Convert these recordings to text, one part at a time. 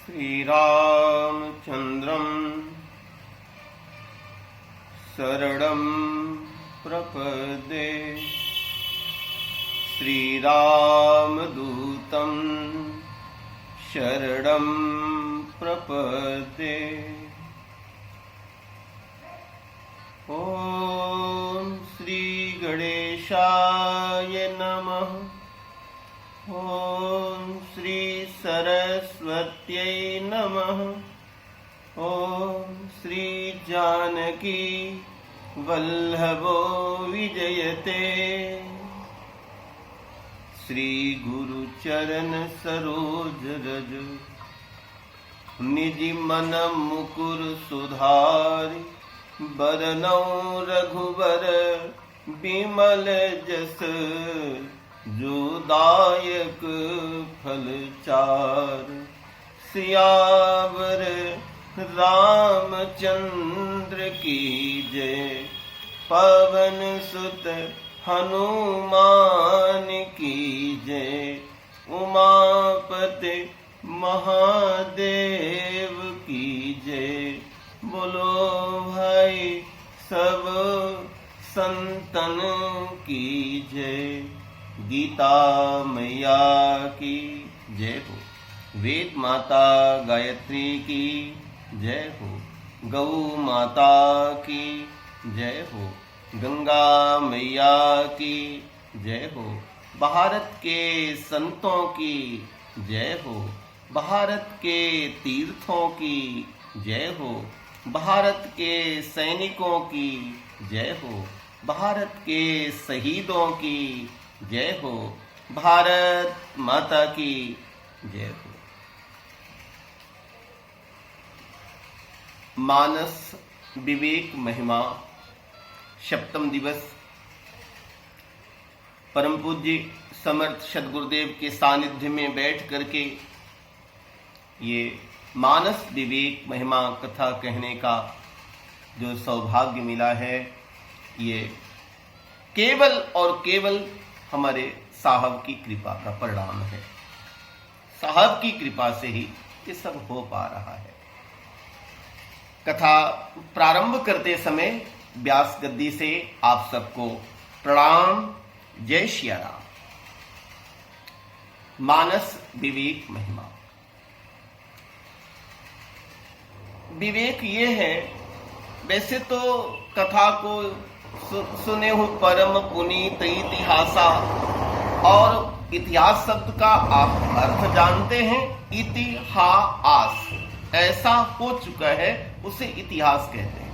श्रीरामचन्द्रं शरणं प्रपद्ये। श्रीरामदूतं शरणं प्रपद्ये। ॐ श्री गणेशाय नमः। ॐ श्री सरस्वत्यै नमः। ॐ श्री जानकी वल्लभो विजयते। श्री गुरु चरण सरोज रज निज मन मुकुर सुधारि। बरनौ रघुबर बिमल जस जो दायक फल चार। सियावर रामचंद्र की जय। पवन सुत हनुमान की जय। उमापति महादेव की जय। बोलो भाई सब संतन की जय। गीता मैया की जय हो। वेद माता गायत्री की जय हो। गौ माता की जय हो। गंगा मैया की जय हो। भारत के संतों की जय हो। भारत के तीर्थों की जय हो। भारत के सैनिकों की जय हो। भारत के शहीदों की जय हो। भारत माता की जय हो। मानस विवेक महिमा सप्तम दिवस परम पूज्य समर्थ सद्गुरुदेव के सानिध्य में बैठ करके ये मानस विवेक महिमा कथा कहने का जो सौभाग्य मिला है, ये केवल और केवल हमारे साहब की कृपा का परिणाम है। साहब की कृपा से ही ये सब हो पा रहा है। कथा प्रारंभ करते समय व्यास गद्दी से आप सबको प्रणाम। जय श्री राम। मानस विवेक महिमा। विवेक ये है, वैसे तो कथा को सुने हो परम पुनीत इतिहासा, और इतिहास शब्द का आप अर्थ जानते हैं। इतिहास ऐसा हो चुका है, उसे इतिहास कहते हैं।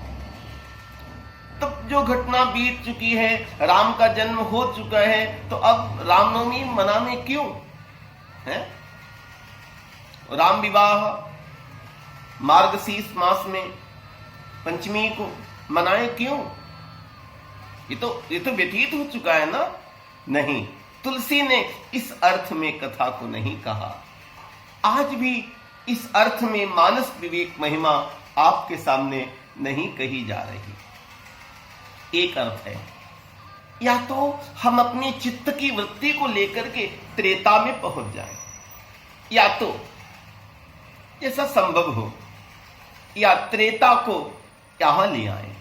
तब जो घटना बीत चुकी है, राम का जन्म हो चुका है, तो अब रामनवमी मनाने क्यों है? राम विवाह मार्गशीर्ष मास में पंचमी को मनाए क्यों? ये तो व्यतीत हो चुका है ना। नहीं, तुलसी ने इस अर्थ में कथा को नहीं कहा। आज भी इस अर्थ में मानस विवेक महिमा आपके सामने नहीं कही जा रही। एक अर्थ है, या तो हम अपने चित्त की वृत्ति को लेकर के त्रेता में पहुंच जाएं, या तो ऐसा संभव हो, या त्रेता को यहां ले आए,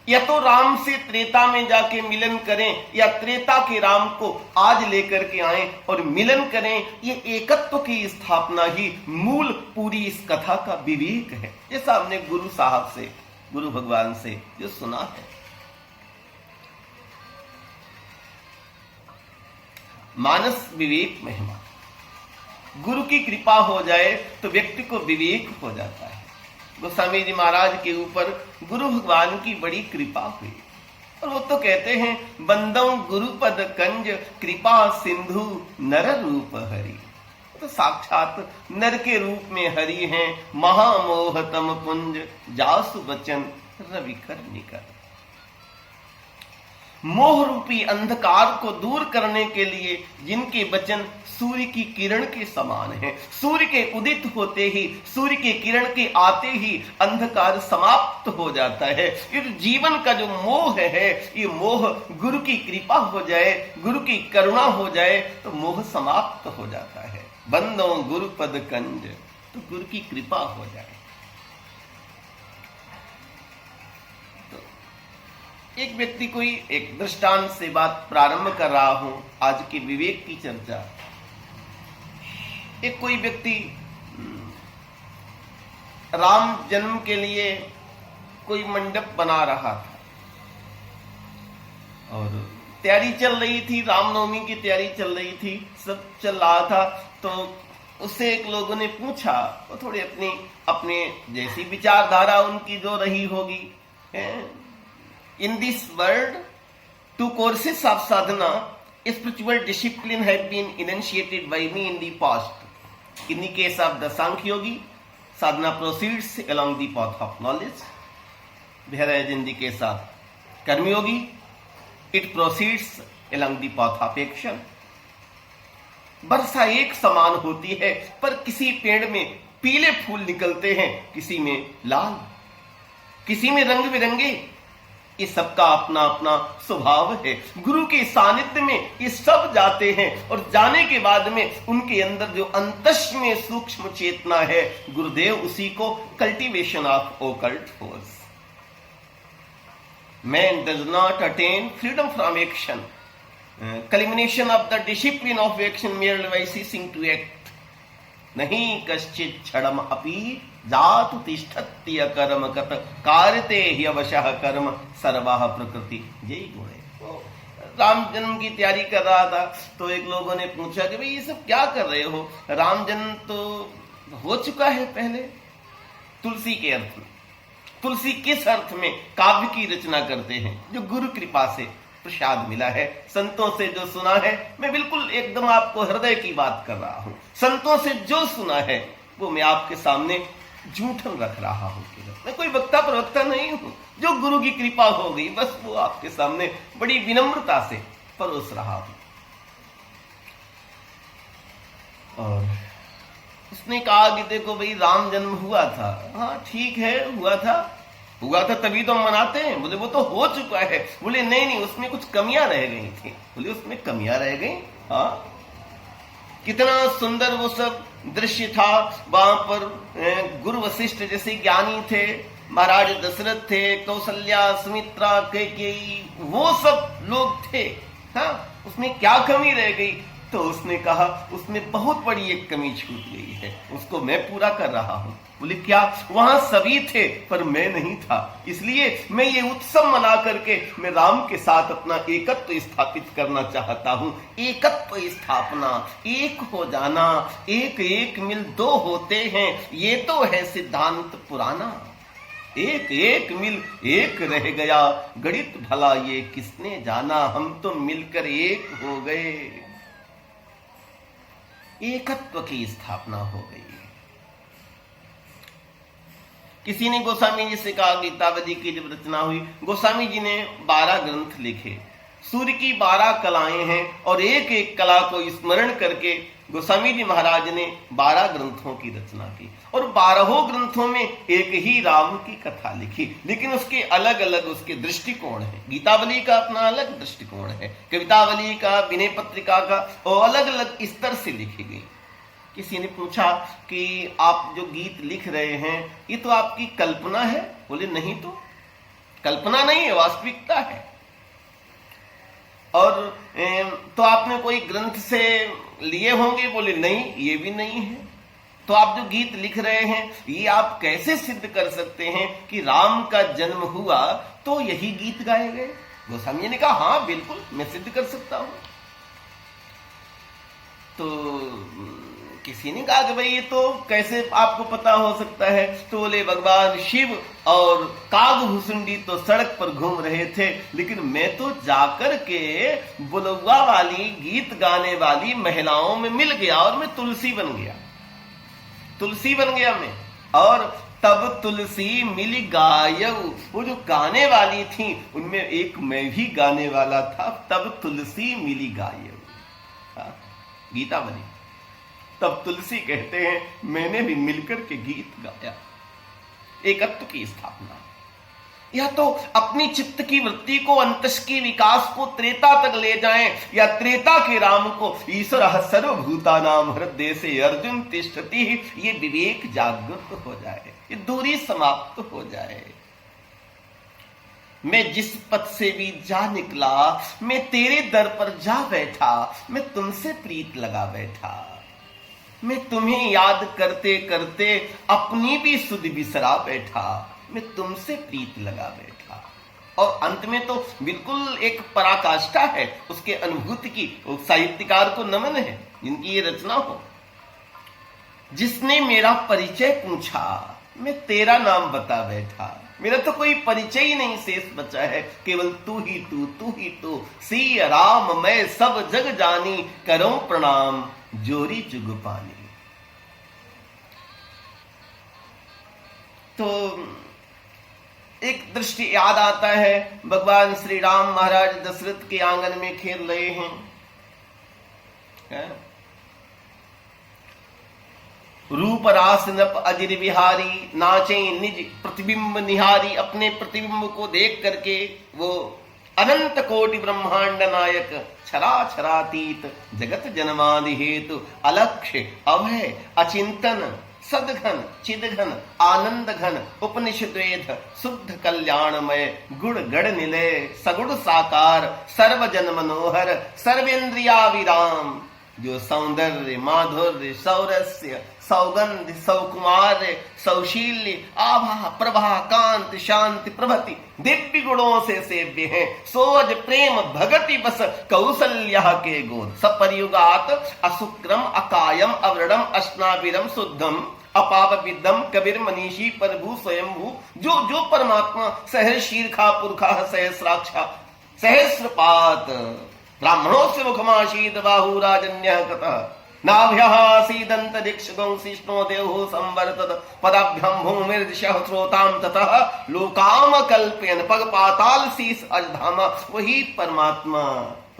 या तो राम से त्रेता में जाके मिलन करें, या त्रेता के राम को आज लेकर के आए और मिलन करें। ये एकत्व की स्थापना ही मूल पूरी इस कथा का विवेक है, जैसा हमने गुरु साहब से, गुरु भगवान से जो सुना है। मानस विवेक महिमा। गुरु की कृपा हो जाए तो व्यक्ति को विवेक हो जाता है। गोस्वामी जी महाराज के ऊपर गुरु भगवान की बड़ी कृपा हुई, और वो तो कहते हैं, बंदौ गुरुपद कंज कृपा सिंधु नर रूप हरि। तो साक्षात नर के रूप में हरि हैं। महामोहतम पुंज जासु बचन रविकर निकर। मोह रूपी अंधकार को दूर करने के लिए जिनके वचन सूर्य की किरण के समान है, सूर्य के उदित होते ही, सूर्य के किरण के आते ही अंधकार समाप्त हो जाता है। इस जीवन का जो मोह है, ये मोह गुरु की कृपा हो जाए, गुरु की करुणा हो जाए तो मोह समाप्त हो जाता है। बंदो गुरु पद कंज, तो गुरु की कृपा हो जाए। तो एक व्यक्ति, कोई एक दृष्टांत से बात प्रारंभ कर रहा हूं आज की विवेक की चर्चा। एक कोई व्यक्ति राम जन्म के लिए कोई मंडप बना रहा था और तैयारी चल रही थी, रामनवमी की तैयारी चल रही थी, सब चल रहा था। तो उससे एक लोगों ने पूछा, वो थोड़ी अपने जैसी विचारधारा उनकी जो रही होगी, in this world 2 courses of sadhana, spiritual discipline have been initiated by me in the past. In the case of the Sankhya Yogi, sadhana proceeds along the path of knowledge, whereas in the case of Karma Yogi, it proceeds along the path of action. वर्षा एक समान होती है, पर किसी पेड़ में पीले फूल निकलते हैं, किसी में लाल, किसी में रंग बिरंगे। ये सबका अपना अपना स्वभाव है। गुरु के सानिध्य में ये सब जाते हैं और जाने के बाद में उनके अंदर जो अंतस में सूक्ष्म चेतना है, गुरुदेव उसी को cultivation of occult force. Man does not attain freedom from action, culmination of the discipline of action merely by ceasing to act. नहीं कश्चित क्षणम अपि जातु तिष्ठत्ति अकर्म कत कार्यते ह्यवशः कर्म सर्वाः प्रकृति जय गुणे। राम जन्म की तैयारी कर रहा था, तो एक लोगों ने पूछा कि भाई ये सब क्या कर रहे हो, राम जन्म तो हो चुका है पहले। तुलसी के अर्थ में, तुलसी किस अर्थ में काव्य की रचना करते हैं, जो गुरु कृपा से प्रसाद मिला है, संतों से जो सुना है। मैं बिल्कुल एकदम आपको हृदय की बात कर रहा हूं। संतों से जो सुना है वो मैं आपके सामने झूठन रख रहा हूं। मैं कोई वक्ता प्रवक्ता नहीं हूं, जो गुरु की कृपा हो गई बस वो आपके सामने बड़ी विनम्रता से परोस रहा हूं। और उसने कहा कि देखो भाई, राम जन्म हुआ था, हाँ ठीक है हुआ था तभी तो मनाते हैं। बोले वो तो हो चुका है। बोले नहीं, उसमें कुछ कमियां रह गई थी। बोले उसमें कमियां रह गई? हाँ, कितना सुंदर वो सब दृश्य था। वहां पर गुरु वशिष्ठ जैसे ज्ञानी थे, महाराज दशरथ थे, कौशल्या, सुमित्रा, कैकेयी, वो सब लोग थे। हाँ, उसमें क्या कमी रह गई? तो उसने कहा उसमें बहुत बड़ी एक कमी छूट गई है, उसको मैं पूरा कर रहा हूं। बोले क्या? वहां सभी थे पर मैं नहीं था, इसलिए मैं ये उत्सव मना करके मैं राम के साथ अपना एकत्व स्थापित करना चाहता हूं। एकत्व स्थापना, एक हो जाना, एक एक मिल दो होते हैं, ये तो है सिद्धांत पुराना। एक एक मिल एक रह गया, गणित भला ये किसने जाना, हम तो मिलकर एक हो गए। एकत्व की स्थापना हो गई। किसी ने गोस्वामी जी से कहा, गीतावली की जब रचना हुई, गोस्वामी जी ने 12 ग्रंथ लिखे। सूर्य की 12 कलाएं हैं और एक एक कला को स्मरण करके गोस्वामी जी महाराज ने 12 ग्रंथों की रचना की और 12 ग्रंथों में एक ही राम की कथा लिखी, लेकिन उसके अलग अलग उसके दृष्टिकोण है। गीतावली का अपना अलग दृष्टिकोण है, कवितावली का, विनय पत्रिका का, और अलग अलग स्तर से लिखी गई। किसी ने पूछा कि आप जो गीत लिख रहे हैं ये तो आपकी कल्पना है? बोले नहीं, तो कल्पना नहीं है, वास्तविकता है। और तो आपने कोई ग्रंथ से लिए होंगे? बोले नहीं, ये भी नहीं है। तो आप जो गीत लिख रहे हैं ये आप कैसे सिद्ध कर सकते हैं कि राम का जन्म हुआ तो यही गीत गाए गए? गोस्वामी ने कहा हाँ बिल्कुल, मैं सिद्ध कर सकता हूं। तो किसी ने कहा कि भाई ये तो कैसे आपको पता हो सकता है? तो बोले भगवान शिव और कागभूषुंडी तो सड़क पर घूम रहे थे, लेकिन मैं तो जाकर के बुलवा वाली, गीत गाने वाली महिलाओं में मिल गया और मैं तुलसी बन गया। तुलसी बन गया मैं, और तब तुलसी मिली गायऊ। वो जो गाने वाली थी उनमें एक मैं भी गाने वाला था। तब तुलसी मिली गायऊ। गीतावली। तब तुलसी कहते हैं मैंने भी मिलकर के गीत गाया। एकत्व की स्थापना। या तो अपनी चित्त की वृत्ति को, अंतस की विकास को त्रेता तक ले जाएं, या त्रेता के राम को ईश्वर सर्वभूतानां हृदय से अर्जुन तिष्ठति, ये विवेक जागृत हो जाए, ये दूरी समाप्त हो जाए। मैं जिस पथ से भी जा निकला, मैं तेरे दर पर जा बैठा, मैं तुमसे प्रीत लगा बैठा। मैं तुम्हें याद करते करते अपनी भी सुध बिसरा बैठा, मैं तुमसे प्रीत लगा बैठा। और अंत में तो बिल्कुल एक पराकाष्ठा है उसके अनुभूति की। साहित्यकार को नमन है जिनकी ये रचना हो। जिसने मेरा परिचय पूछा, मैं तेरा नाम बता बैठा। मेरा तो कोई परिचय ही नहीं शेष बचा है, केवल तू ही तू, तू ही तू। सिया राम मैं सब जग जानी, करो प्रणाम जोरी जुग पानी। तो एक दृष्टि याद आता है, भगवान श्री राम महाराज दशरथ के आंगन में खेल रहे हैं। रूप रास नप अजिर बिहारी, नाचे निज प्रतिबिंब निहारी। अपने प्रतिबिंब को देख करके वो अनंत कोटि ब्रह्मांड नायक, छरा छरातीत जगत जन्मादि हेतु, अलक्ष्य अभय अचिंतन, सदघन चिदघन आनंद घन, उपनिषद वेद शुद्ध कल्याणमय, गुण गण निलय सगुण साकार, सर्वजन मनोहर सर्वेन्द्रिया विराम। जो सौंदर्य माधुर्य सौरस्य सौगंध सौकुमार्य सौशील्य आभा प्रभा कांति शांति प्रभति दिव्य गुणों से सेव्य है। सोज प्रेम भगति बस कौसल्या के गोद। सपरियुगात असुक्रम अकायम अवृणम अश्नाविरम शुद्धम अपाप विदम कबीर मनीषी प्रभु स्वयंभू। जो जो परमात्मा सहर शीर्खा पुरखा सहस्राक्षा सहस्रपात, ब्राह्मणों से मुखमाशीद बाहु राजन्य कतः, नाभ्यः सीदंत दीक्षितों शिष्णो देहो संवर्तत, पदाभ्यम भूमिर्दिशः श्रोताम ततः लोकाम कल्पयन। पग पाताल शीस अजधामा, वही परमात्मा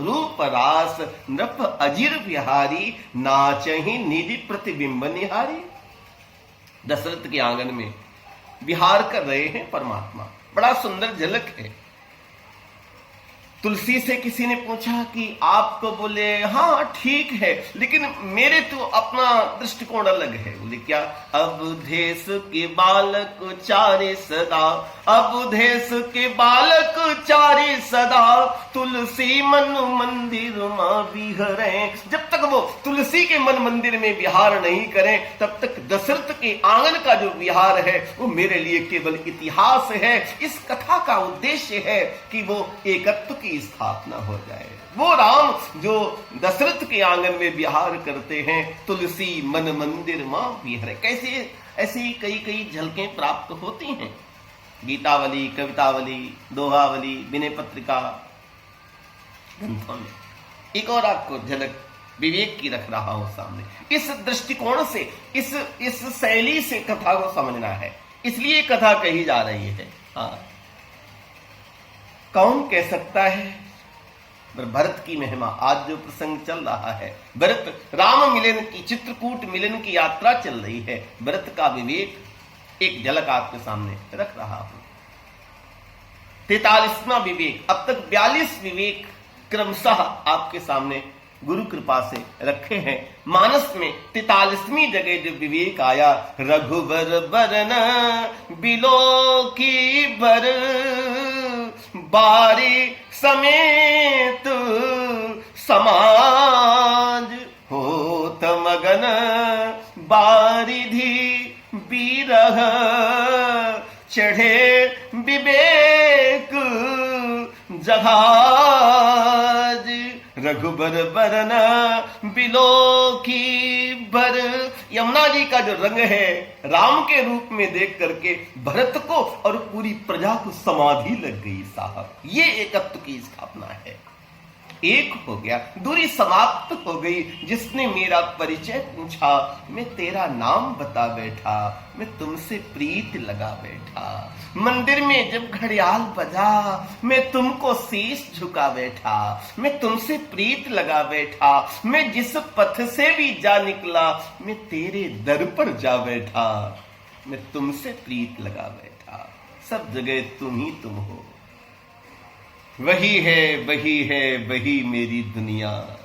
रूप रास नृप अजिर बिहारी, नाचहि निधि प्रतिबिंब निहारी। दशरथ के आंगन में विहार कर रहे हैं परमात्मा। बड़ा सुंदर झलक है। तुलसी से किसी ने पूछा कि आप तो बोले हाँ ठीक है, लेकिन मेरे तो अपना दृष्टिकोण अलग है। बोले क्या? अबुधेश के बालक चारे सदा, अबुधेश के बालक चारे सदा, तुलसी मन मंदिर मां विहरे। जब तक वो तुलसी के मन मंदिर में विहार नहीं करें, तब तक दशरथ के आंगन का जो विहार है वो मेरे लिए केवल इतिहास है। इस कथा का उद्देश्य है कि वो एकत्व की स्थापना हो जाए। वो राम जो दशरथ के आंगन में विहार करते हैं, तुलसी मन मंदिर मां विहरे। कैसे ऐसी कई कई झलकें प्राप्त होती हैं गीतावली, कवितावली, दोहावली, विनय पत्रिका ग्रंथों में। एक और आपको झलक विवेक की रख रहा हूं सामने। इस दृष्टिकोण से, इस शैली से कथा को समझना है, इसलिए कथा कही जा रही है। हाँ, कौन कह सकता है? भरत की महिमा। आज जो प्रसंग चल रहा है, भरत राम मिलन की, चित्रकूट मिलन की यात्रा चल रही है। भरत का विवेक एक झलक आपके सामने रख रहा हूं। 43वां विवेक। अब तक 42 विवेक क्रमशः आपके सामने गुरु कृपा से रखे हैं। मानस में 43वीं जगह जो विवेक आया, रघुबर बरन बिलो की बर, बारी समेत समाज होत मगन, बारिधि बीरह चढ़े विवेक जहाज। रघुबर बरन बिलो की बर। यमुना जी का जो रंग है, राम के रूप में देख करके भरत को और पूरी प्रजा को समाधि लग गई साहब। ये एकत्व की स्थापना है। एक हो गया, दूरी समाप्त हो गई। जिसने मेरा परिचय पूछा, मैं तेरा नाम बता बैठा, मैं तुमसे प्रीत लगा बैठा। मंदिर में जब घड़ियाल बजा, मैं तुमको शीश झुका बैठा, मैं तुमसे प्रीत लगा बैठा। मैं जिस पथ से भी जा निकला, मैं तेरे दर पर जा बैठा, मैं तुमसे प्रीत लगा बैठा। सब जगह तुम ही तुम हो, वही है वही है वही मेरी दुनिया।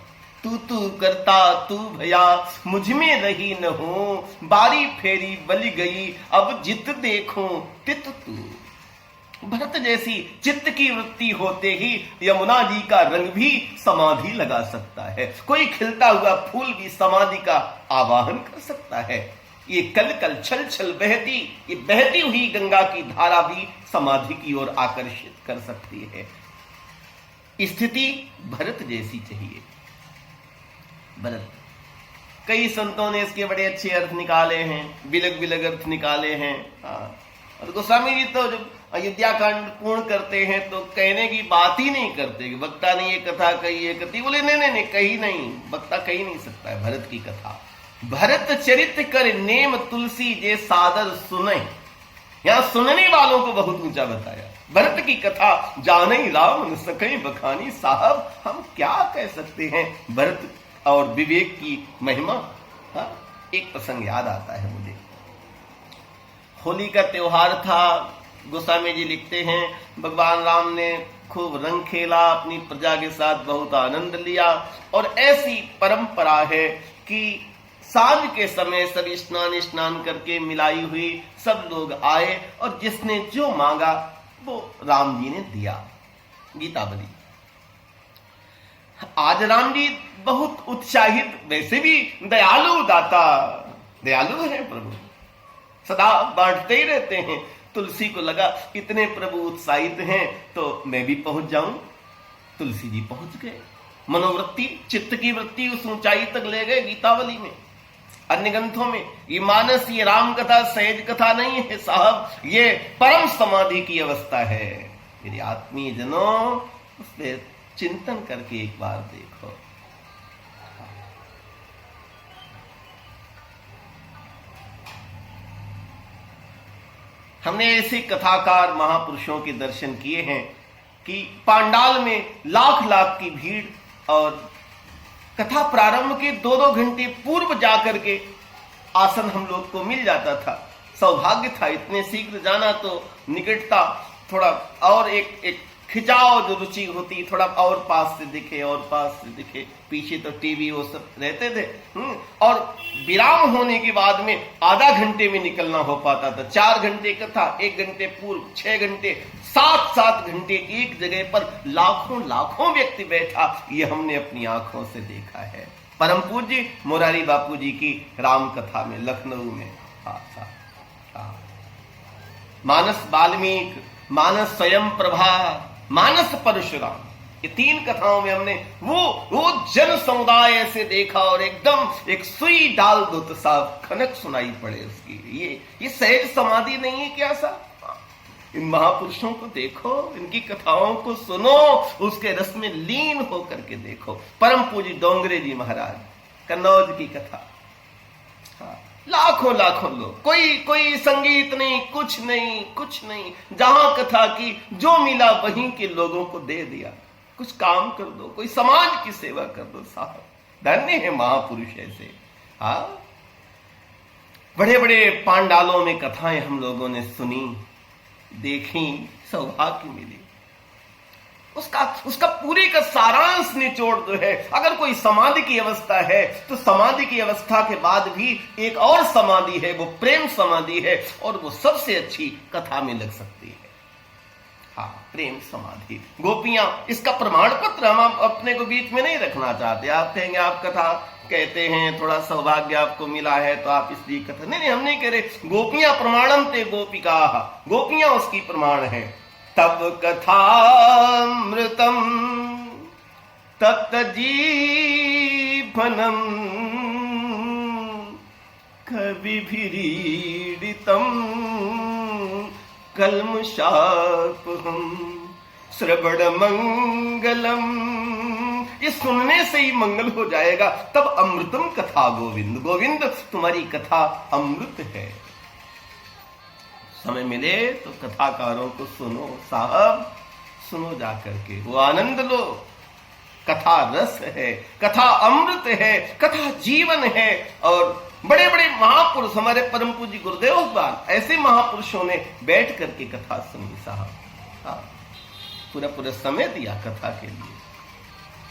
तू तू करता तू भया, मुझ में रही न हो। बारी फेरी बली गई, अब जित देखूं तित तू। भरत जैसी चित्त की वृत्ति होते ही यमुना जी का रंग भी समाधि लगा सकता है। कोई खिलता हुआ फूल भी समाधि का आवाहन कर सकता है। ये कल कल छल छल बहती, ये बहती हुई गंगा की धारा भी समाधि की ओर आकर्षित कर सकती है। स्थिति भरत जैसी चाहिए। भरत, कई संतों ने इसके बड़े अच्छे अर्थ निकाले हैं, बिलग बिलग अर्थ निकाले हैं। और गोस्वामी जी तो जब अयोध्या कांड पूर्ण करते हैं तो कहने की बात ही नहीं करते कि वक्ता ने ये कथा कही, ये कथी। बोले नहीं, कही नहीं, वक्ता कही नहीं सकता है भरत की कथा। भरत चरित्र कर नेम तुलसी जे सादर सुने। यहां सुनने वालों को बहुत ऊंचा बताया। भरत की कथा जाने राम न सके बखानी। साहब, हम क्या कह सकते हैं भरत और विवेक की महिमा। एक प्रसंग याद आता है मुझे। होली का त्योहार था। गोस्वामी जी लिखते हैं, भगवान राम ने खूब रंग खेला, अपनी प्रजा के साथ बहुत आनंद लिया। और ऐसी परंपरा है कि सांझ के समय सब स्नान करके मिलाई हुई सब लोग आए और जिसने जो मांगा वो राम जी ने दिया। गीतावली। आज राम जी बहुत उत्साहित, वैसे भी दयालु दाता, दयालु है प्रभु, सदा बांटते ही रहते हैं। तुलसी को लगा इतने प्रभु उत्साहित हैं तो मैं भी पहुंच जाऊं। तुलसी जी पहुंच गए। मनोवृत्ति, चित्त की वृत्ति उस ऊंचाई तक ले गए। गीतावली में, अन्य ग्रंथों में ये मानस, ये राम कथा सहज कथा नहीं है साहब, ये परम समाधि की अवस्था है। मेरे आत्मीय जनों, उस पर चिंतन करके एक बार देखो। हमने ऐसे कथाकार महापुरुषों के दर्शन किए हैं कि पांडाल में लाख लाख की भीड़, और कथा प्रारंभ के 2-2 घंटे पूर्व जाकर के आसन हम लोग को मिल जाता था। सौभाग्य था, इतने शीघ्र जाना तो निकटता, थोड़ा और एक खिंचाव जो रुचि होती, थोड़ा और पास से दिखे और पास से दिखे। पीछे तो टीवी वो सब रहते थे। और विराम होने के बाद में आधा घंटे में निकलना हो पाता था। 4 घंटे कथा, 1 घंटे पूर्व, 6 घंटे, 7-7 घंटे एक जगह पर लाखों व्यक्ति बैठा। ये हमने अपनी आंखों से देखा है। परम पूज्य मोरारी बापू जी की राम कथा में लखनऊ में, मानस वाल्मीकि, मानस स्वयं प्रभा, मानस परशुराम, ये 3 कथाओं में हमने वो जन समुदाय ऐसे देखा और एकदम एक सुई डाल दो तो साफ खनक सुनाई पड़े उसकी। ये सहज समाधि नहीं है क्या साहब? इन महापुरुषों को देखो, इनकी कथाओं को सुनो, उसके रस में लीन होकर के देखो। परम पूज्य डोंगरे जी महाराज, कन्नौज की कथा, लाखों लोग, कोई संगीत नहीं, कुछ नहीं, जहां कथा की जो मिला वहीं के लोगों को दे दिया। कुछ काम कर दो, कोई समाज की सेवा कर दो साहब। धन्य है महापुरुष ऐसे। बड़े बड़े पांडालों में कथाएं हम लोगों ने सुनी, देखी, सौभाग्य मिली। उसका पूरे का सारांश निचोड़ जो है, अगर कोई समाधि की अवस्था है तो समाधि की अवस्था के बाद भी एक और समाधि है, वो प्रेम समाधि है, और वो सबसे अच्छी कथा में लग सकती है। प्रेम समाधि। गोपियां, इसका प्रमाण पत्र हम अपने को बीच में नहीं रखना चाहते। आप कहेंगे आप कथा कहते हैं, थोड़ा सौभाग्य आपको मिला है तो आप इसलिए कथा, नहीं, हम नहीं कह रहे। गोपियां प्रमाणम ते गोपिका, गोपियां उसकी प्रमाण है। तब कथामृतम तत्त जीवनम कविभिरीडितम कल्मषापहम श्रवण मंगलम ये सुनने से ही मंगल हो जाएगा। तब अमृतम कथा गोविंद, गोविंद तुम्हारी कथा अमृत है। समय मिले तो कथाकारों को सुनो साहब, सुनो जाकर के, वो आनंद लो। कथा रस है, कथा अमृत है, कथा जीवन है। और बड़े बड़े महापुरुष, हमारे परम पूज्य गुरुदेव भगवान, ऐसे महापुरुषों ने बैठ करके कथा सुनी साहब। पूरा पूरा समय दिया कथा के लिए।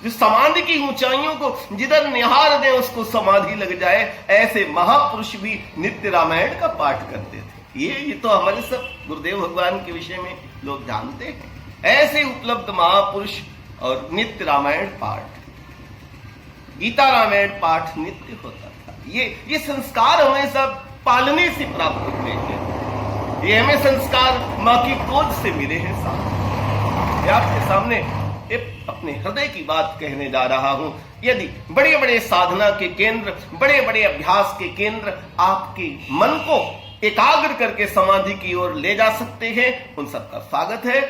जो समाधि की ऊंचाइयों को जिधर निहार दे उसको समाधि लग जाए, ऐसे महापुरुष भी नित्य रामायण का पाठ करते थे। ये तो हमारे सब गुरुदेव भगवान के विषय में लोग जानते हैं। ऐसे उपलब्ध महापुरुष और नित्य रामायण पाठ, गीता रामायण पाठ नित्य होता था। ये संस्कार हमें सब पालने से प्राप्त हुए हैं। ये हमें संस्कार मां की गोद से मिले हैं साहब। आपके सामने अपने हृदय की बात कहने जा रहा हूं। यदि बड़े बड़े साधना के केंद्र, बड़े बड़े अभ्यास के केंद्र आपके मन को एकाग्र करके समाधि की ओर ले जा सकते हैं, उन सबका स्वागत है,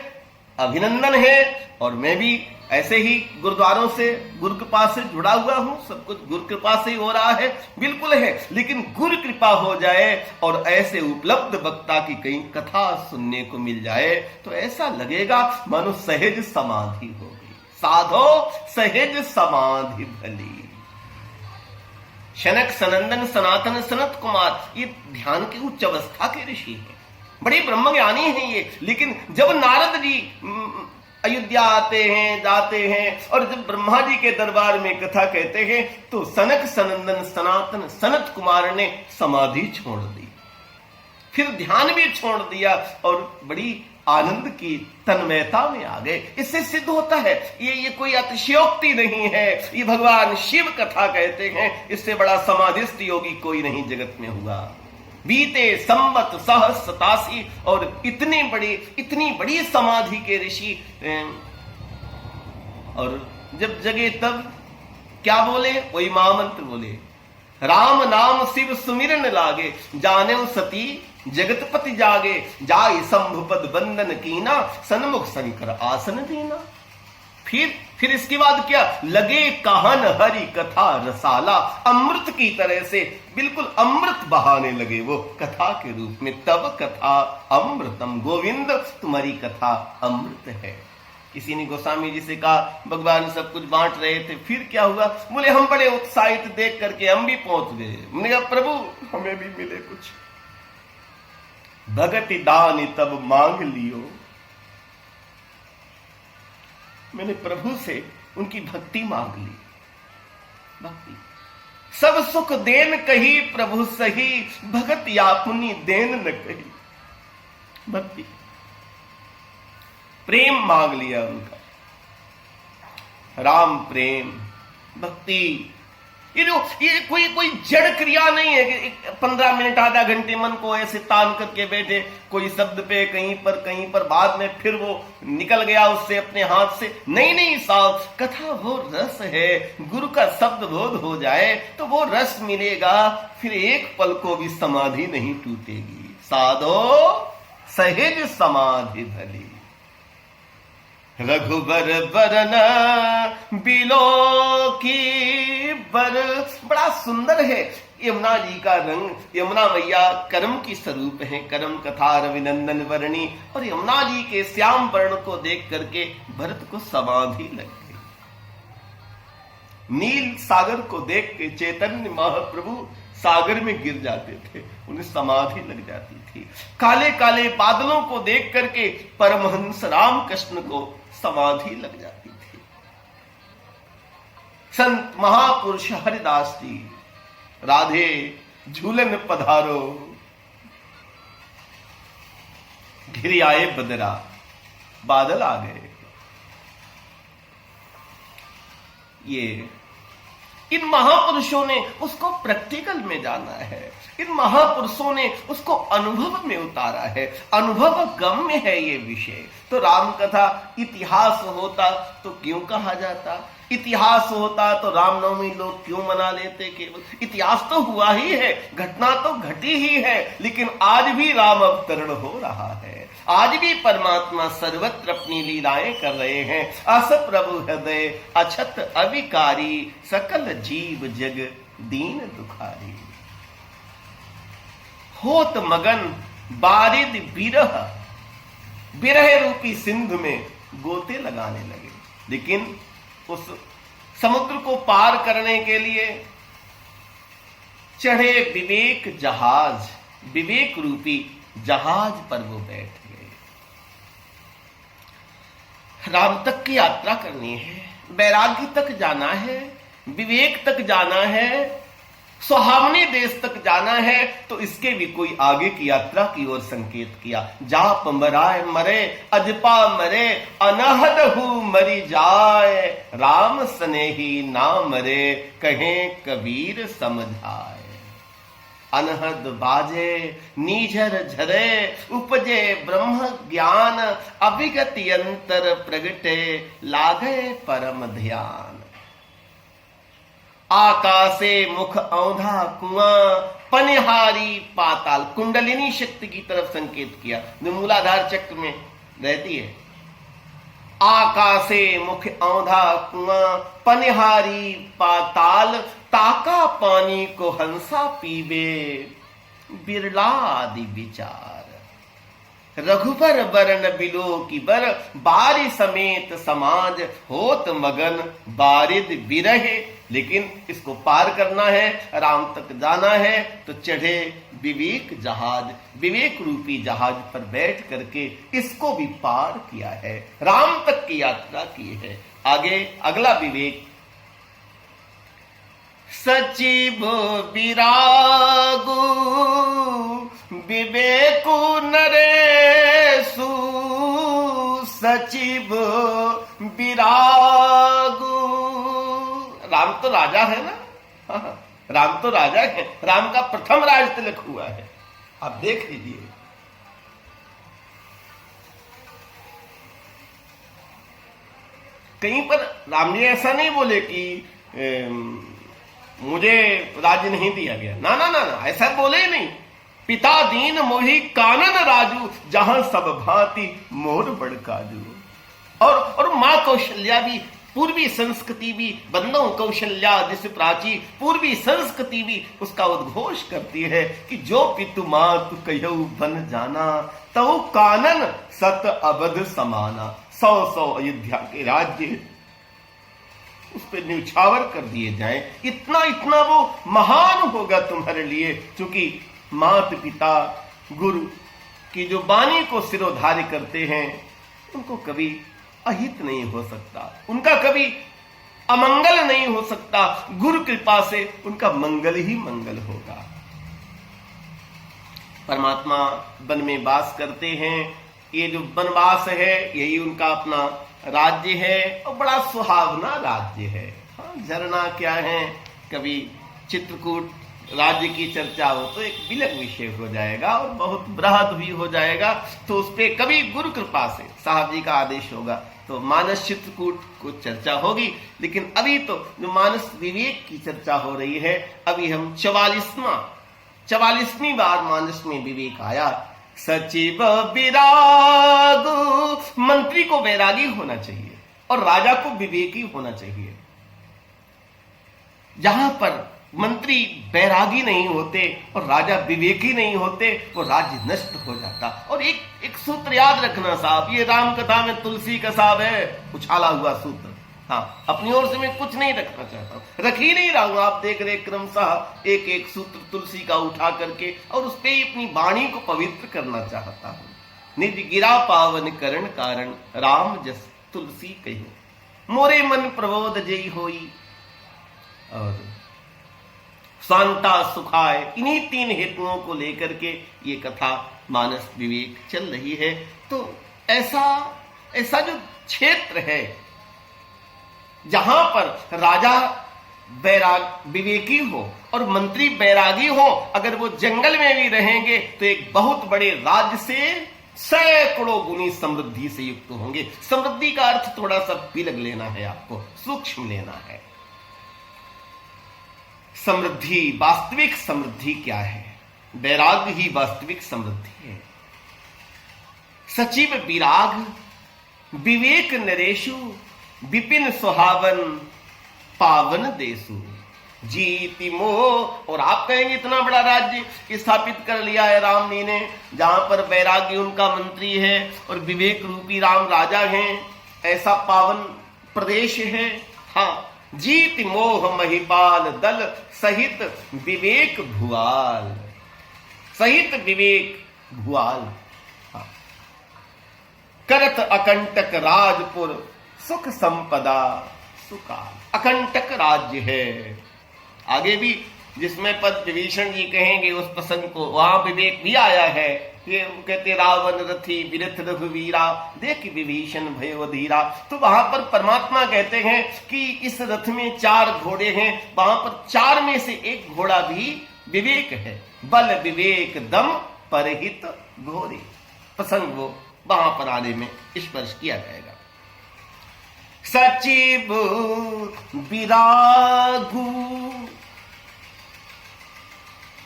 अभिनंदन है। और मैं भी ऐसे ही गुरुद्वारों से, गुरु कृपा से जुड़ा हुआ हूं। सब कुछ गुरु कृपा से ही हो रहा है, बिल्कुल है। लेकिन गुरु कृपा हो जाए और ऐसे उपलब्ध वक्ता की कहीं कथा सुनने को मिल जाए तो ऐसा लगेगा मानो सहज समाधि हो गई। साधो सहज समाधि भली। शनक सनंदन सनातन सनत कुमार, ये ध्यान की उच्च अवस्था के ऋषि हैं, बड़े ब्रह्मज्ञानी हैं ये। लेकिन जब नारद जी अयोध्या आते हैं, जाते हैं, और जब ब्रह्मा जी के दरबार में कथा कहते हैं तो सनक सनंदन सनातन सनत कुमार ने समाधि छोड़ दी, फिर ध्यान भी छोड़ दिया और बड़ी आनंद की तन्मयता में आ गए। इससे सिद्ध होता है ये कोई अतिशयोक्ति नहीं है, ये भगवान शिव कथा कहते हैं। इससे बड़ा समाधिस्थ योगी कोई नहीं जगत में हुआ। बीते संवत सहस्तासी और इतनी बड़ी समाधि के ऋषि, और जब जगे तब क्या बोले? वही महामंत्र बोले, राम नाम शिव सुमिरन लागे, जाने सती जगतपति जागे, जाय शंभुपद बंदन कीना, सन्मुख शंकर आसन दीना। फिर इसके बाद क्या? लगे कहन हरि कथा रसाला, अमृत की तरह से बिल्कुल अमृत बहाने लगे वो कथा के रूप में। तब कथा अमृतम, गोविंद तुम्हारी कथा अमृत है। किसी ने गोस्वामी जी से कहा भगवान सब कुछ बांट रहे थे, फिर क्या हुआ? बोले हम बड़े उत्साहित देख करके हम भी पहुंच गए। मैंने कहा प्रभु हमें भी मिले कुछ। भगति दान तब मांग लियो, मैंने प्रभु से उनकी भक्ति मांग ली। भक्ति सब सुख देन कही प्रभु सही, भगत यापुनी देन न कही। भक्ति प्रेम मांग लिया उनका, राम प्रेम भक्ति। ये कोई जड़ क्रिया नहीं है कि 15 मिनट आधा घंटे मन को ऐसे तान करके बैठे कोई शब्द पे कहीं पर, बाद में फिर वो निकल गया उससे अपने हाथ से। नहीं साहब, कथा वो रस है। गुरु का शब्द बोध हो जाए तो वो रस मिलेगा, फिर एक पल को भी समाधि नहीं टूटेगी। साधो सहज समाधि भली, रघुबर बरन बिलो की बर। बड़ा सुंदर है यमुना जी का रंग। यमुना मैया कर्म की स्वरूप है, कर्म कथा रविनंदन वर्णी। और यमुना जी के श्याम वर्ण को देख करके भरत को समाधि लग गई। नील सागर को देख के चैतन्य महाप्रभु सागर में गिर जाते थे, उन्हें समाधि लग जाती थी। काले काले बादलों को देख करके परमहंस रामकृष्ण को समाधि लग जाती थी। संत महापुरुष हरिदास जी, राधे झूलन पधारो, घिर आए बदरा, बादल आ गए। ये इन महापुरुषों ने उसको प्रैक्टिकल में जाना है, इन महापुरुषों ने उसको अनुभव में उतारा है, अनुभव गम्य है ये विषय। तो राम कथा इतिहास होता तो क्यों कहा जाता? इतिहास होता तो रामनवमी लोग क्यों मना लेते? केवल इतिहास तो हुआ ही है, घटना तो घटी ही है, लेकिन आज भी राम अवतरण हो रहा है। आज भी परमात्मा सर्वत्र अपनी लीलाएं कर रहे हैं। अस प्रभु हृदय अछत अविकारी, सकल जीव जग दीन दुखारी। होत मगन बारिद बिरह, बिरह रूपी सिंधु में गोते लगाने लगे। लेकिन उस समुद्र को पार करने के लिए चढ़े विवेक जहाज, विवेक रूपी जहाज पर वो बैठ गए। राम तक की यात्रा करनी है, वैराग्य तक जाना है, विवेक तक जाना है, सुहावने देश तक जाना है, तो इसके भी कोई आगे की यात्रा की ओर संकेत किया। जाप मराए मरे अजपा मरे, अनहद हु मरी जाए, राम स्नेही ना मरे, कहें कबीर समझाए। अनहद बाजे नीझर झरे, उपजे ब्रह्म ज्ञान, अभिगत यंत्र प्रगटे, लागे परम ध्यान। आकाशे मुख औंधा कुआं, पनिहारी पाताल, कुंडलिनी शक्ति की तरफ संकेत किया जो मूलाधार चक्र में रहती है। आकाशे मुख औंधा कुआं, पनिहारी पाताल, ताका पानी को हंसा पीवे, बिरला आदि विचार। रघुबर बरन बिलो की बर, बारी समेत समाज, होत मगन बारिद बिरहे। लेकिन इसको पार करना है, राम तक जाना है, तो चढ़े विवेक जहाज, विवेक रूपी जहाज पर बैठ करके इसको भी पार किया है, राम तक की यात्रा की है। आगे अगला विवेक, सचिव विरागु विवेकु नरेशु, सचिव विरागु। राम तो राजा है ना, राम तो राजा है, राम का प्रथम राज तिलक हुआ है, आप देख लीजिए। कहीं पर राम जी ऐसा नहीं बोले कि मुझे राज्य नहीं दिया गया, ना ना ना ना, ऐसा बोले ही नहीं। पिता दीन मोहि कानन राजू, जहां सब भांति मोर बड़काजू। और मां कौशल्या भी, पूर्वी संस्कृति भी, बंदों कौशल्या जिस प्राची, पूर्वी संस्कृति भी उसका उद्घोष करती है कि जो पितु मातु कह्यऊ बन जाना, तो कानन सत अवध समाना। 100 अयोध्या के राज्य उस पर न्यौछावर कर दिए जाएं, इतना इतना वो महान होगा तुम्हारे लिए। क्योंकि माता पिता गुरु की जो वाणी को सिरोधार्य करते हैं, उनको कभी अहित नहीं हो सकता, उनका कभी अमंगल नहीं हो सकता। गुरु कृपा से उनका मंगल ही मंगल होगा। परमात्मा वन में वास करते हैं, ये जो वनवास है यही उनका अपना राज्य है, और बड़ा सुहावना राज्य है। हाँ, झरना क्या है, कभी चित्रकूट राज्य की चर्चा हो तो एक विलग विषय हो जाएगा और बहुत बृहद भी हो जाएगा, तो उस पर कभी गुरु कृपा से साहब जी का आदेश होगा तो मानस चित्रकूट को चर्चा होगी। लेकिन अभी तो जो मानस विवेक की चर्चा हो रही है, अभी हम 44वीं बार मानस में विवेक आया। सचिव विराग, मंत्री को वैरागी होना चाहिए और राजा को विवेकी होना चाहिए। जहां पर मंत्री वैरागी नहीं होते और राजा विवेकी नहीं होते, वो राज्य नष्ट हो जाता। और एक सूत्र याद रखना साहब, ये राम कथा में तुलसी का साहब है उछाला हुआ सूत्र। हाँ, अपनी ओर से मैं कुछ नहीं रखना चाहता हूं, रख ही नहीं रहा हूं। आप देख रहे क्रमशः एक एक सूत्र तुलसी का उठा करके और उस पर ही अपनी वाणी को पवित्र करना चाहता हूं। निज गिरा पावन करण कारण, राम जस तुलसी कहो, मोरे मन प्रबोध जई होई, और शांता सुखाय। इन्हीं 3 हेतुओं को लेकर के ये कथा मानस विवेक चल रही है। तो ऐसा जो क्षेत्र है जहां पर राजा विवेकी हो और मंत्री बैरागी हो, अगर वो जंगल में भी रहेंगे तो एक बहुत बड़े राज्य से सैकड़ों गुनी समृद्धि से युक्त होंगे। समृद्धि का अर्थ थोड़ा सा विलग लेना है, आपको सूक्ष्म लेना है। समृद्धि, वास्तविक समृद्धि क्या है? वैराग्य ही वास्तविक समृद्धि है। सचिव विराग विवेक नरेशु विपिन सुहावन पावन देशु। जीति मोह, और आप कहेंगे इतना बड़ा राज्य स्थापित कर लिया है राम जी ने, जहां पर वैराग्य उनका मंत्री है और विवेक रूपी राम राजा हैं, ऐसा पावन प्रदेश है। हाँ, जीति मोह महिपाल दल सहित विवेक भुआल, सहित विवेक भुआल। हाँ। करत अकंटक राजपुर सुख संपदा सुकाल। अकंटक राज्य है। आगे भी जिसमें पद विभीषण जी कहेंगे उस प्रसंग को, वहां विवेक भी आया है। ये कहते रावण रथी विरथ रघुवीरा देख विभीषण भयो धीरा। तो वहां पर परमात्मा कहते हैं कि इस रथ में 4 घोड़े हैं, वहां पर 4 में से एक घोड़ा भी विवेक है। बल विवेक दम परहित घोड़े, प्रसंग वो वहां पर आने में स्पर्श किया जाएगा। सचिव विरागु,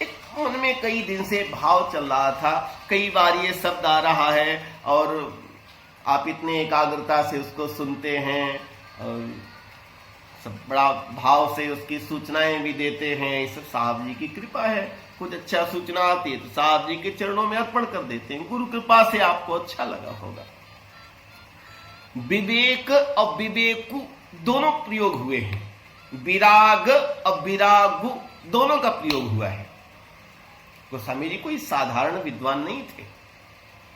एक मन में कई दिन से भाव चल रहा था, कई बार ये शब्द आ रहा है और आप इतने एकाग्रता से उसको सुनते हैं और सब बड़ा भाव से उसकी सूचनाएं भी देते हैं। इस साहब जी की कृपा है, कुछ अच्छा सूचना आती है तो साहब जी के चरणों में अर्पण कर देते हैं। गुरु कृपा से आपको अच्छा लगा होगा। विवेक और विवेकु दोनों प्रयोग हुए हैं। विराग और विरागु दोनों का प्रयोग हुआ है। गोस्वामी जी कोई साधारण विद्वान नहीं थे,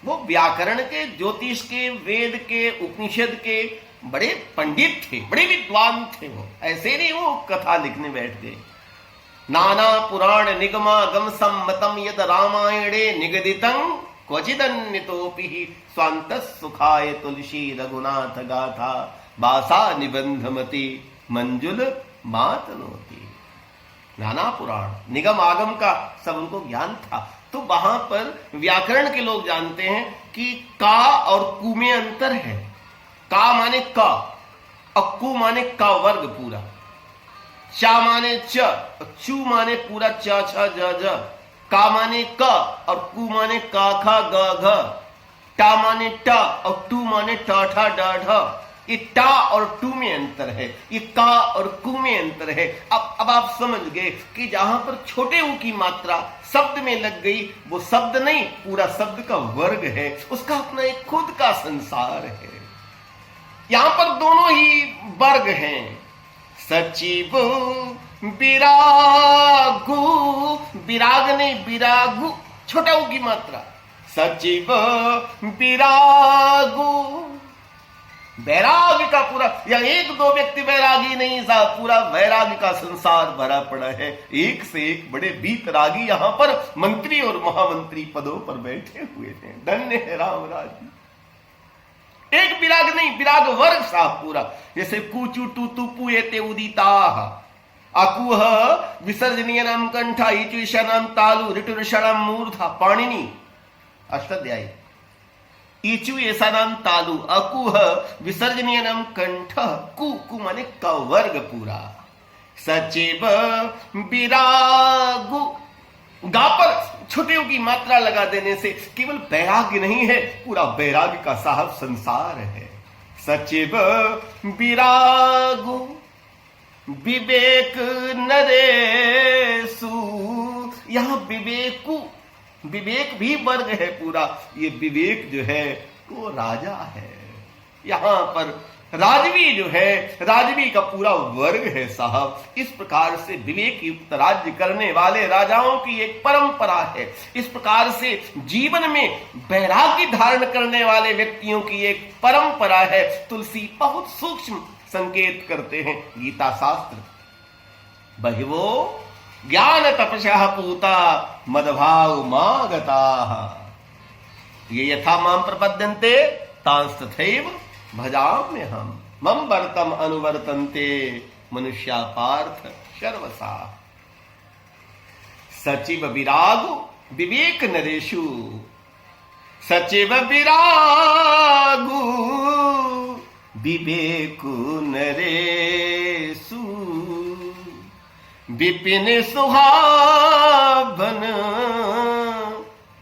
वो व्याकरण के, ज्योतिष के, वेद के, उपनिषद के बड़े पंडित थे, बड़े विद्वान थे। वो ऐसे नहीं वो कथा लिखने बैठ गए। नाना पुराण निगमागम सम्मतम यद रामायणे निगदितं क्वचिदन्यतोपि स्वांत सुखाय तुलसी रघुनाथ गाथा बासा निबंधमति मंजुल मातनोति। नाना पुराण निगम आगम का सब उनको ज्ञान था। तो वहां पर व्याकरण के लोग जानते हैं कि का और कु में अंतर है। का माने का और कु माने का वर्ग पूरा, चा माने च, चू माने पूरा च छ ज ज, का माने क और कु माने का खा ग घ, टा माने ट और टू माने ट ठा ड ढ। ये टा और टू में अंतर है, ये का और कु में अंतर है। अब आप समझ गए कि जहां पर छोटे ऊ की मात्रा शब्द में लग गई, वो शब्द नहीं, पूरा शब्द का वर्ग है, उसका अपना एक खुद का संसार है। यहां पर दोनों ही वर्ग हैं। सचिव विरागु, विराग नहीं विरागु, छोटा ऊ की मात्रा। सचिव विरागु, वैराग्य का पूरा, या एक दो व्यक्ति वैरागी नहीं, साहब पूरा वैराग्य का संसार भरा पड़ा है। एक से एक बड़े वीतरागी यहां पर मंत्री और महामंत्री पदों पर बैठे हुए हैं। धन्य है राम राज्य। एक विराग नहीं, विराग वर्ग साहब पूरा। जैसे कूचू टू तुपु एते उदिता अकुह विसर्जनीय नाम कंठा इचुषा नाम तालु ऋतुषणम मूर्धा पाणिनि अष्टाध्यायी। ईचु ऐसा नाम तालु, अकुह विसर्जनीय नाम कंठ, कु माने का वर्ग पूरा। सचिव विरागु, गा पर छोटे की मात्रा लगा देने से केवल वैराग्य नहीं है, पूरा वैराग्य का साहब संसार है। सचिव विरागु विवेक नरेशु, यहां विवेकु, विवेक भी वर्ग है पूरा। ये विवेक जो है वो राजा है। यहां पर राजवी जो है, राजवी का पूरा वर्ग है साहब। इस प्रकार से विवेक युक्त राज्य करने वाले राजाओं की एक परंपरा है। इस प्रकार से जीवन में वैराग्य धारण करने वाले व्यक्तियों की एक परंपरा है। तुलसी बहुत सूक्ष्म संकेत करते हैं गीता शास्त्र। बहिवो ज्ञान तपस्या पूता मदभाव मागता, ये यथा माम प्रपद्यन्ते तांस्तथैव भजाम्यहम् मम वर्तम अनुवर्तन्ते मनुष्या पार्थ सर्वसा। सचिव विरागु विवेक नरेशु, सचिव विरागु विवेकु नरेशु, विपिन सुहावन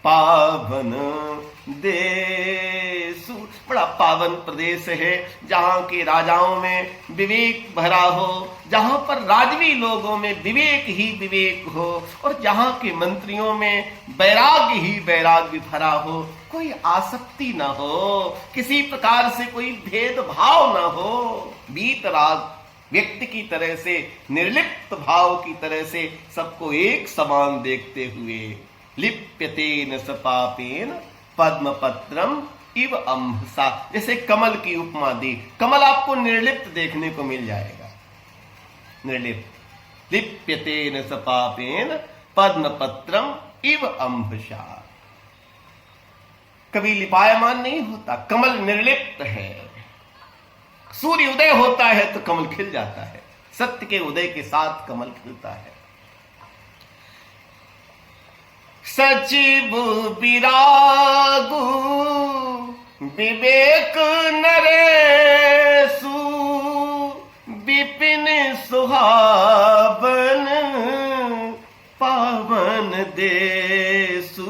पावन दे पावन प्रदेश है, जहां के राजाओं में विवेक भरा हो, जहां पर राजवी लोगों में विवेक ही विवेक हो, और जहां के मंत्रियों में वैराग्य ही वैराग्य भरा हो, कोई आसक्ति न हो, किसी प्रकार से कोई भेदभाव न हो, वीतराग व्यक्ति की तरह से, निर्लिप्त भाव की तरह से सबको एक समान देखते हुए, लिप्यतेन सपापेन पद्मपत्रम इव अंभसा, जैसे कमल की उपमा दी। कमल आपको निर्लिप्त देखने को मिल जाएगा, निर्लिप्त। लिप्यतेन सपापेन पद्मपत्रम इव अंभसा, कभी लिपायमान नहीं होता, कमल निर्लिप्त है। सूर्य उदय होता है तो कमल खिल जाता है, सत्य के उदय के साथ कमल खिलता है। सचिव विरागु विवेक नरेशु, विपिन सुहावन पावन देशु।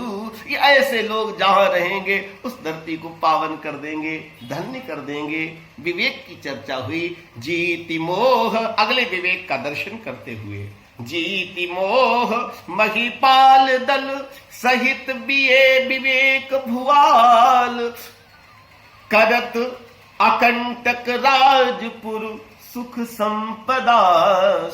ये ऐसे लोग जहां रहेंगे उस धरती को पावन कर देंगे, धन्य कर देंगे। विवेक की चर्चा हुई। जीति मोह, अगले विवेक का दर्शन करते हुए, जीति मोह महिपाल दल सहित बिये विवेक भुआल, करत अकंटक राजपुर सुख संपदा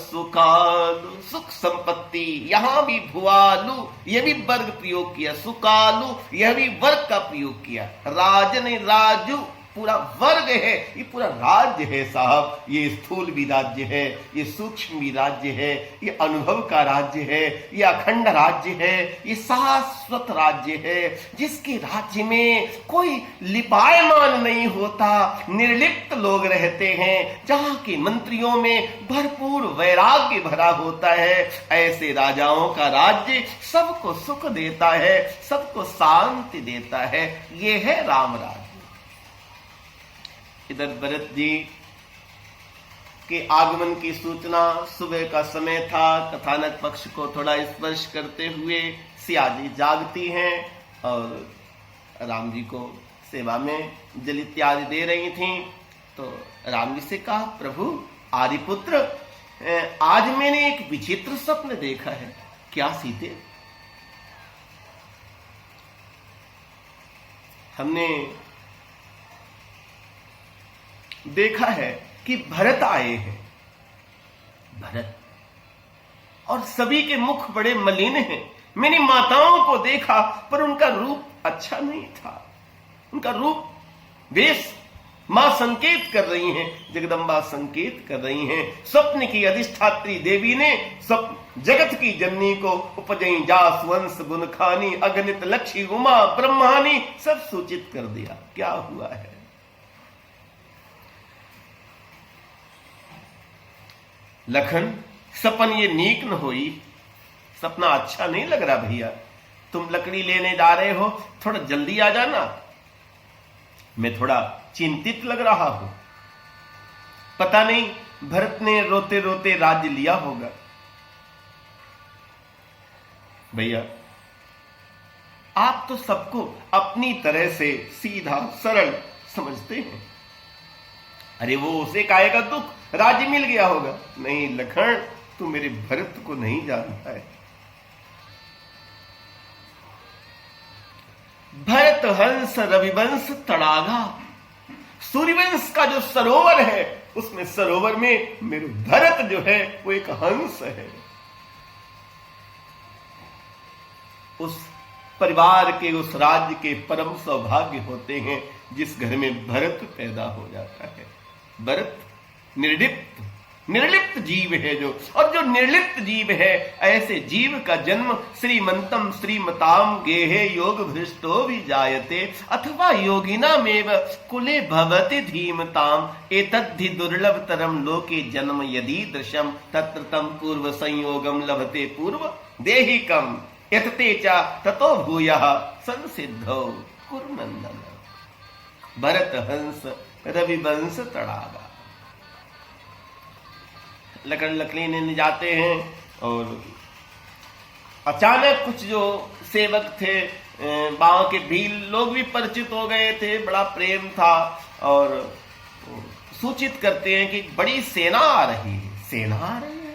सुकालु। सुख संपत्ति, यहां भी भुआलु, यह भी वर्ग प्रयोग किया, सुकालु यह भी वर्ग का प्रयोग किया। राजन राजू पूरा वर्ग है, ये पूरा राज्य है साहब। ये स्थूल भी राज्य है, ये सूक्ष्म भी राज्य है, ये अनुभव का राज्य है, ये अखंड राज्य है, ये शाश्वत राज्य है, जिसके राज्य में कोई लिपायमान नहीं होता, निर्लिप्त लोग रहते हैं, जहां के मंत्रियों में भरपूर वैराग्य भरा होता है। ऐसे राजाओं का राज्य सबको सुख देता है, सबको शांति देता है। ये है राम राज्य। इधर भरत जी के आगमन की सूचना, सुबह का समय था, कथानक पक्ष को थोड़ा स्पर्श करते हुए सिया जी जागती हैं और राम जी को सेवा में जल इत्यादि दे रही थीं। तो राम जी से कहा, प्रभु आदिपुत्र, आज मैंने एक विचित्र स्वप्न देखा है। क्या सीते? हमने देखा है कि भरत आए हैं, भरत, और सभी के मुख बड़े मलिन हैं। मैंने माताओं को देखा पर उनका रूप अच्छा नहीं था, उनका रूप, वेश मां संकेत कर रही हैं, जगदम्बा संकेत कर रही हैं। स्वप्न की अधिष्ठात्री देवी ने जगत की जननी को उपजई जास वंश गुण खानी, अगणित लक्ष्मी उमा ब्रह्मानी सब सूचित कर दिया। क्या हुआ है? लखन, सपन ये नीक न होई, सपना अच्छा नहीं लग रहा भैया। तुम लकड़ी लेने जा रहे हो, थोड़ा जल्दी आ जाना, मैं थोड़ा चिंतित लग रहा हूं। पता नहीं भरत ने रोते रोते राज्य लिया होगा। भैया, आप तो सबको अपनी तरह से सीधा सरल समझते हैं। अरे वो उसे काहेगा दुख, राज्य मिल गया होगा। नहीं लखन, तू मेरे भरत को नहीं जानता है। भरत हंस रविवंश तड़ागा, सूर्यवंश का जो सरोवर है, उसमें सरोवर में मेरे भरत जो है वो एक हंस है। उस परिवार के, उस राज्य के परम सौभाग्य होते हैं जिस घर में भरत पैदा हो जाता है। भरत निर्लिप्त जीव है जो, और जो निर्लिप्त जीव है, ऐसे जीव का जन्म श्रीमंतम श्रीमताम गेहे योग भ्रष्टो भी जायते अथवा योगिनामेव कुले भवति धीमताम एतद्धि दुर्लभ तरम लोके जन्म यदि दृशम तत्र तम पूर्व संयोगम लभते पूर्व देहिकम यतते च ततो भूयः संसिद्धो कुरुनंदन। भरत हंस रविवंश तड़ागा। लकड़ी लेने जाते हैं और अचानक कुछ जो सेवक थे, वहां के भील लोग भी परिचित हो गए थे, बड़ा प्रेम था। और सूचित करते हैं कि बड़ी सेना आ रही है। सेना आ रही है?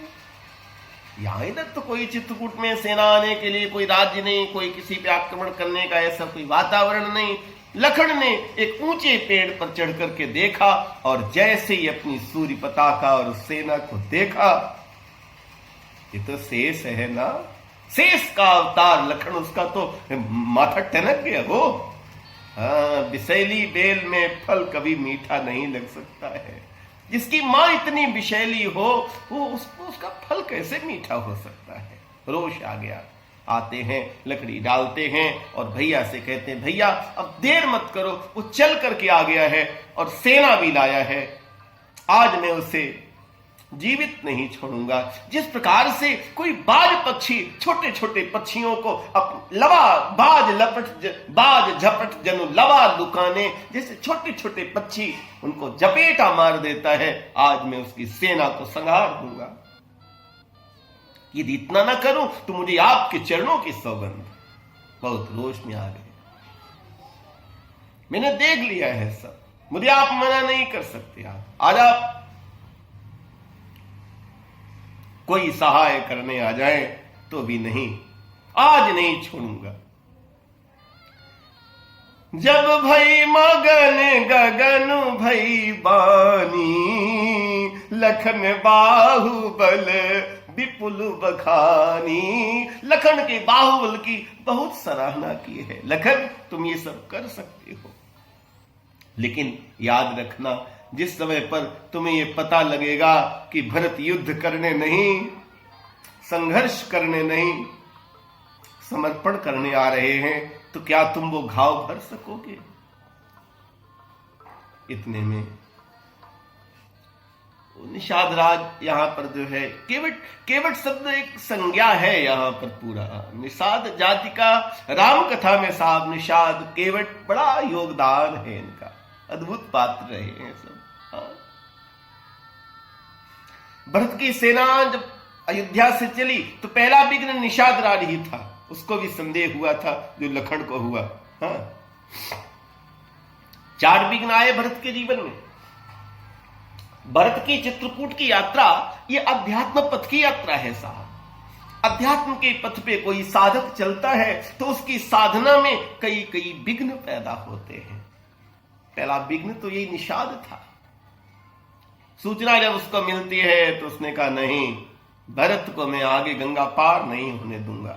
यहां इधर तो कोई चित्रकूट में सेना आने के लिए कोई राज्य नहीं, कोई किसी पे आक्रमण करने का ऐसा कोई वातावरण नहीं। लखन ने एक ऊंचे पेड़ पर चढ़ करके देखा और जैसे ही अपनी सूर्य पताका और सेना को देखा, ये तो शेष है ना, शेष का अवतार लखन, उसका तो माथा टनक गया हो। विषैली बेल में फल कभी मीठा नहीं लग सकता है। जिसकी मां इतनी विषैली हो, वो उसका फल कैसे मीठा हो सकता है। रोष आ गया। आते हैं, लकड़ी डालते हैं और भैया से कहते हैं, भैया अब देर मत करो। वो चल करके आ गया है और सेना भी लाया है। आज मैं उसे जीवित नहीं छोड़ूंगा। जिस प्रकार से कोई बाज पक्षी छोटे छोटे पक्षियों को बाज झपट जनु लवा लुकाने, जैसे छोटे छोटे पक्षी उनको जपेटा मार देता है, आज मैं उसकी सेना को संहार दूंगा। यदि इतना ना करूं तो मुझे आपके चरणों की सौगंध। बहुत रोष में आ गए। मैंने देख लिया है सब, मुझे आप मना नहीं कर सकते। आज आप कोई सहाय करने आ जाए तो भी नहीं, आज नहीं छोड़ूंगा। जब भई मगन गगन भई बानी, लखन बाहुबल विपुल बखानी। लखन के बाहुबल की बहुत सराहना की है। लखन तुम ये सब कर सकते हो, लेकिन याद रखना, जिस समय पर तुम्हें यह पता लगेगा कि भरत युद्ध करने नहीं, संघर्ष करने नहीं, समर्पण करने आ रहे हैं, तो क्या तुम वो घाव भर सकोगे? इतने में निषाद राज यहां पर जो है, केवट शब्द एक संज्ञा है यहां पर पूरा। निषाद जाति का राम कथा में साहब निषाद केवट बड़ा योगदान है इनका, अद्भुत पात्र रहे हैं सब। भरत की सेना जब अयोध्या से चली तो पहला विघ्न निषाद राज ही था। उसको भी संदेह हुआ था जो लखन को हुआ। चार विघ्न आए भरत के जीवन में। भरत की चित्रकूट की यात्रा ये अध्यात्म पथ की यात्रा है साहब। अध्यात्म के पथ पे कोई साधक चलता है तो उसकी साधना में कई कई विघ्न पैदा होते हैं। पहला विघ्न तो यही निषाद था। सूचना जब उसको मिलती है तो उसने कहा, नहीं, भरत को मैं आगे गंगा पार नहीं होने दूंगा।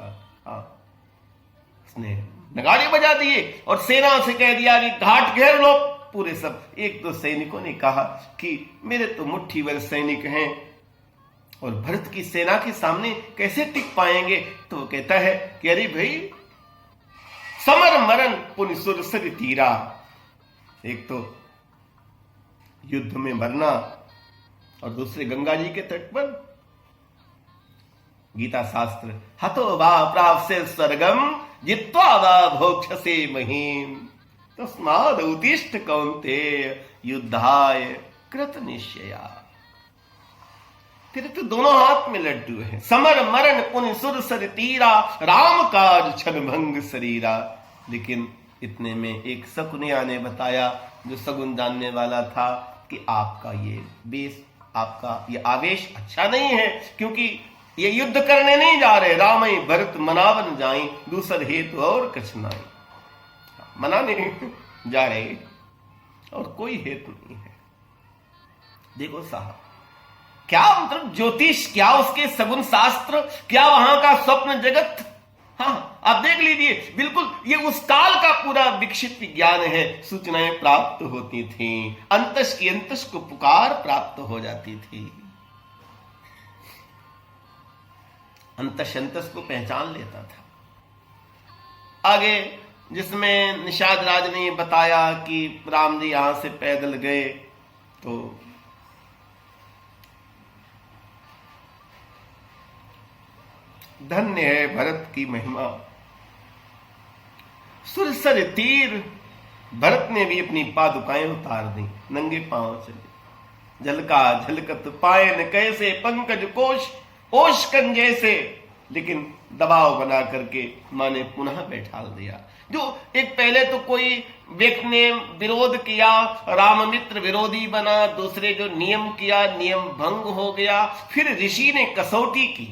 उसने नगाड़े बजा दिए और सेना से कह दिया कि घाट घेर लो पूरे सब। एक दो सैनिकों ने कहा कि मेरे तो मुट्ठी भर सैनिक हैं और भरत की सेना के सामने कैसे टिक पाएंगे। तो वो कहता है कि अरे भाई, समर मरण पुन सुरसर तीरा। एक तो युद्ध में मरना और दूसरे गंगा जी के तट पर। गीता शास्त्र, हतो वा प्राप्त से स्वर्गम जित्वा वा भोक्षसे महीम तस्माद उत्तिष्ठ कौन्तेय युद्धाय कृत निश्चया। तेरे तो दोनों हाथ में लड्डू है। समर मरण पुन सुरसर तीरा, राम काज छन भंग शरीरा। लेकिन इतने में एक शकुनिया ने बताया, जो सगुन जानने वाला था, कि आपका ये बेस, आपका ये आवेश अच्छा नहीं है, क्योंकि ये युद्ध करने नहीं जा रहे। रामई भरत मनावन जाई, दूसर हेतु और कछनाई। मनाने जा रहे और कोई हेतु नहीं है। देखो साहब, क्या मतलब ज्योतिष, क्या उसके सगुन शास्त्र, क्या वहां का स्वप्न जगत। हाँ, आप देख लीजिए, बिल्कुल ये उस काल का पूरा विकसित विज्ञान है। सूचनाएं प्राप्त होती थी, अंतस की अंतस को पुकार प्राप्त हो जाती थी। अंतस अंतस को पहचान लेता था। आगे जिसमें निषाद राज ने बताया कि राम जी यहां से पैदल गए तो धन्य है भरत की महिमा। सुरसर तीर, भरत ने भी अपनी पादुकाएं उतार दी, नंगे पांव चले। झलका झलकत पायन कैसे पंकज कोश ओशकन जैसे। लेकिन दबाव बना करके माँ ने पुनः बैठा दिया। जो एक पहले तो कोई व्यक्ति ने विरोध किया, राममित्र विरोधी बना, दूसरे जो नियम किया नियम भंग हो गया, फिर ऋषि ने कसौटी की,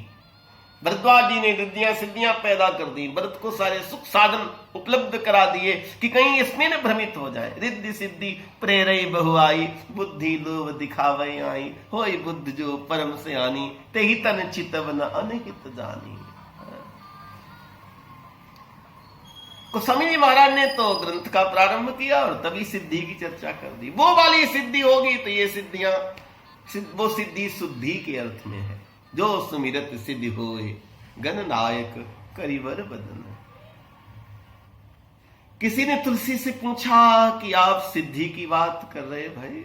भरद्वाज जी ने रिद्धियां सिद्धियां पैदा कर दी, भरत को सारे सुख साधन उपलब्ध करा दिए कि कहीं इसमें न भ्रमित हो जाए। रिद्धि सिद्धि प्रेरई बहुआई, बुद्धि लोभ दिखावे आई, होई बुद्ध जो परम से आनी, ते ही तन चितव न अनहित जानी। गोस्वामी महाराज ने तो ग्रंथ का प्रारंभ किया और तभी सिद्धि की चर्चा कर दी। वो वाली सिद्धि होगी तो ये सिद्धियां, वो सिद्धि शुद्धि के अर्थ में है। जो सुमिरत सिद्धि होए गण नायक करिवर बदन। किसी ने तुलसी से पूछा कि आप सिद्धि की बात कर रहे भाई,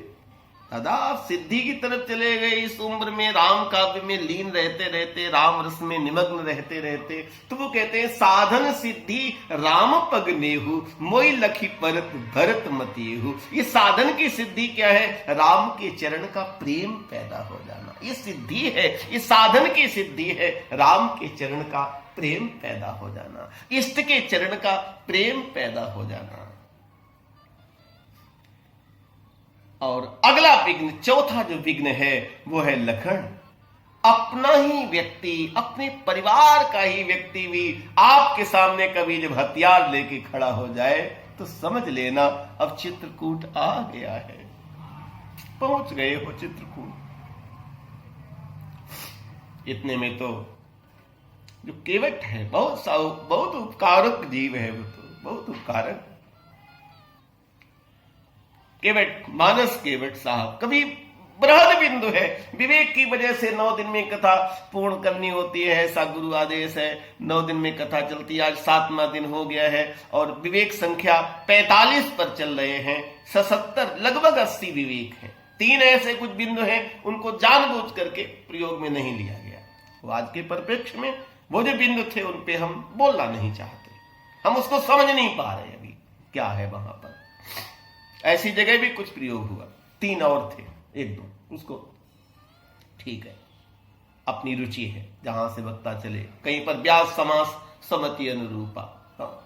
दादा आप सिद्धि की तरफ चले गए, इस उम्र में राम काव्य में लीन रहते रहते, राम रस में निमग्न रहते रहते, तो वो कहते हैं साधन सिद्धि राम पग नेहु, मोई लखी परत भरत मतियेहु। ये साधन की सिद्धि क्या है? राम के चरण का प्रेम पैदा हो जाना, ये सिद्धि है। ये साधन की सिद्धि है राम के चरण का प्रेम पैदा हो जाना, इष्ट के चरण का प्रेम पैदा हो जाना। और अगला विघ्न, चौथा जो विघ्न है वो है लखन। अपना ही व्यक्ति, अपने परिवार का ही व्यक्ति भी आपके सामने कभी जब हथियार लेके खड़ा हो जाए तो समझ लेना अब चित्रकूट आ गया है, पहुंच गए हो चित्रकूट। इतने में तो जो केवट है बहुत उपकारक जीव है, वो तो बहुत उपकारक केवट, मानस केवट साहब कभी बृहद बिंदु है। विवेक की वजह से 9 दिन में कथा पूर्ण करनी होती है, ऐसा गुरु आदेश है। 9 दिन में कथा चलती है, आज 7वां दिन हो गया है और विवेक संख्या 45 पर चल रहे हैं। 77 लगभग 80 विवेक है। 3 ऐसे कुछ बिंदु हैं उनको जानबूझ करके प्रयोग में नहीं लिया गया। वो आज के परिप्रेक्ष्य में वो जो बिंदु थे उन पे हम बोलना नहीं चाहते, हम उसको समझ नहीं पा रहे अभी क्या है वहां पर। ऐसी जगह भी कुछ प्रयोग हुआ, 3 और थे, 1-2 उसको ठीक है, अपनी रुचि है जहां से वक्ता चले। कहीं पर व्यास समास समति अनुरूपा। हाँ।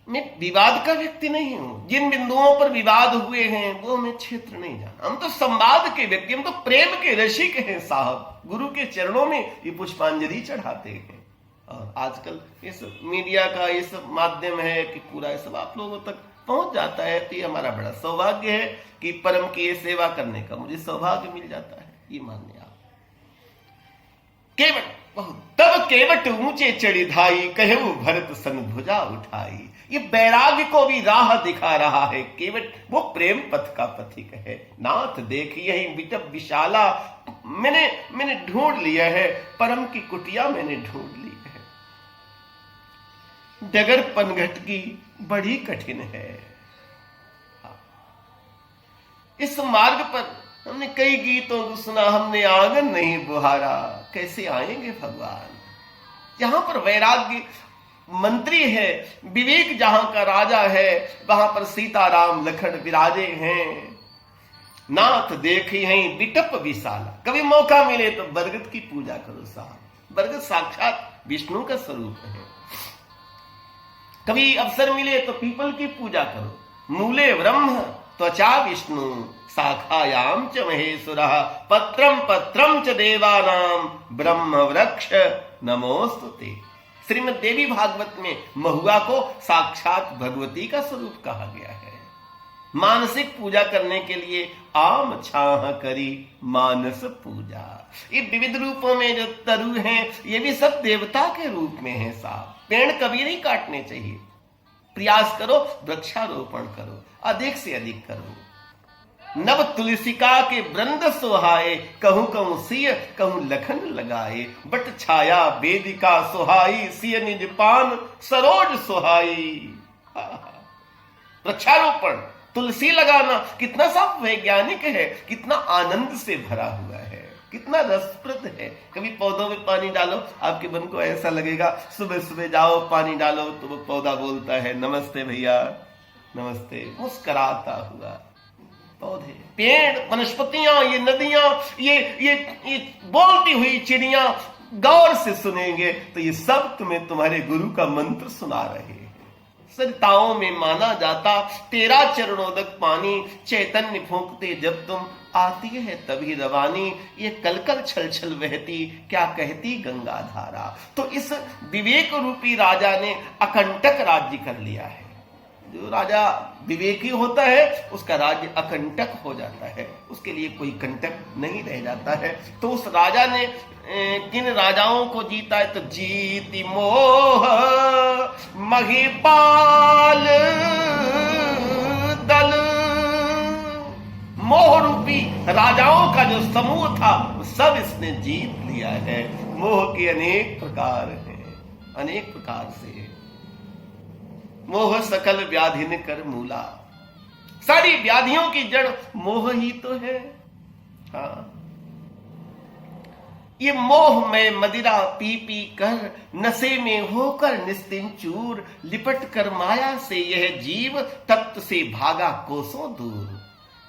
मैं विवाद का व्यक्ति नहीं हूं, जिन बिंदुओं पर विवाद हुए हैं वो मैं क्षेत्र नहीं जाना। हम तो संवाद के व्यक्ति, हम तो प्रेम के रसिक हैं साहब। गुरु के चरणों में ये पुष्पांजलि चढ़ाते हैं। और आजकल इस मीडिया का ये सब माध्यम है कि पूरा ये सब आप लोगों तक पहुंच जाता है, तो ये हमारा बड़ा सौभाग्य है कि परम की ये सेवा करने का मुझे सौभाग्य मिल जाता है। ये मानिए आप। केवट बहुत तब केवट ऊंचे चढ़ी धाई, कहू भरत सन भुजा उठाई। ये वैराग्य को भी राह दिखा रहा है केवट, वो प्रेम पथ का पथिक है। नाथ देख यही विटप विशाला, मैंने ढूंढ लिया है, परम की कुटिया मैंने ढूंढ ली है। डगर पनघट की बड़ी कठिन है। इस मार्ग पर हमने कई गीतों को सुना, हमने आंगन नहीं बुहारा, कैसे आएंगे भगवान। जहां पर वैराग्य मंत्री है, विवेक जहां का राजा है, वहां पर सीताराम लखन विराजे हैं। नाथ देखी हैं विटप विशाला। कभी मौका मिले तो बरगद की पूजा करो साहब, बरगद साक्षात विष्णु का स्वरूप है। कभी अवसर मिले तो पीपल की पूजा करो। मूले ब्रह्म त्वचा विष्णु, शाखायाम च महेश्वरः, पत्रम पत्रम च देवानाम, ब्रह्म वृक्ष नमोस्तुते। श्रीमद् देवी भागवत में महुआ को साक्षात भगवती का स्वरूप कहा गया है। मानसिक पूजा करने के लिए आम छाह करी मानस पूजा। ये विविध रूपों में जो तरु हैं ये भी सब देवता के रूप में है साहब। पेड़ कभी नहीं काटने चाहिए। प्रयास करो, वृक्षारोपण करो, अधिक से अधिक करो। नव तुलसिका के वृंद सोहाए, कहूं कहूं सिय कहूं लखन लगाए। बट छाया वेदिका सोहाई, सिय निज पान सरोज सोहाई। वृक्षारोपण, तुलसी लगाना कितना सा वैज्ञानिक है, कितना आनंद से भरा हुआ है, कितना रसप्रद है। कभी पौधों में पानी डालो, आपके मन को ऐसा लगेगा, सुबह सुबह जाओ पानी डालो तो वो पौधा बोलता है नमस्ते भैया नमस्ते, मुस्कुराता हुआ। पौधे, पेड़, वनस्पतियां, ये नदियां, ये बोलती हुई चिड़ियां, गौर से सुनेंगे तो ये सब तुम्हें तुम्हारे गुरु का मंत्र सुना रहे हैं। सरिताओं में माना जाता तेरा चरणोदक पानी, चैतन्य फूंकते जब तुम आती है तभी रवानी, ये कलकल छल छल बहती क्या कहती गंगा धारा। तो इस विवेक रूपी राजा ने अकंटक राज्य कर लिया है। जो राजा विवेकी होता है उसका राज्य अकंटक हो जाता है, उसके लिए कोई कंटक नहीं रह जाता है। तो उस राजा ने किन राजाओं को जीता है, तो जीति मोह महिपाल दल, मोह रूपी राजाओं का जो समूह था सब इसने जीत लिया है। मोह के अनेक प्रकार हैं, अनेक प्रकार से। मोह सकल व्याधिन कर मूला, सारी व्याधियों की जड़ मोह ही तो है। हाँ, ये मोह में मदिरा पी पी कर, नशे में होकर निस्तिन चूर, लिपट कर माया से यह जीव तत्व से भागा कोसों दूर।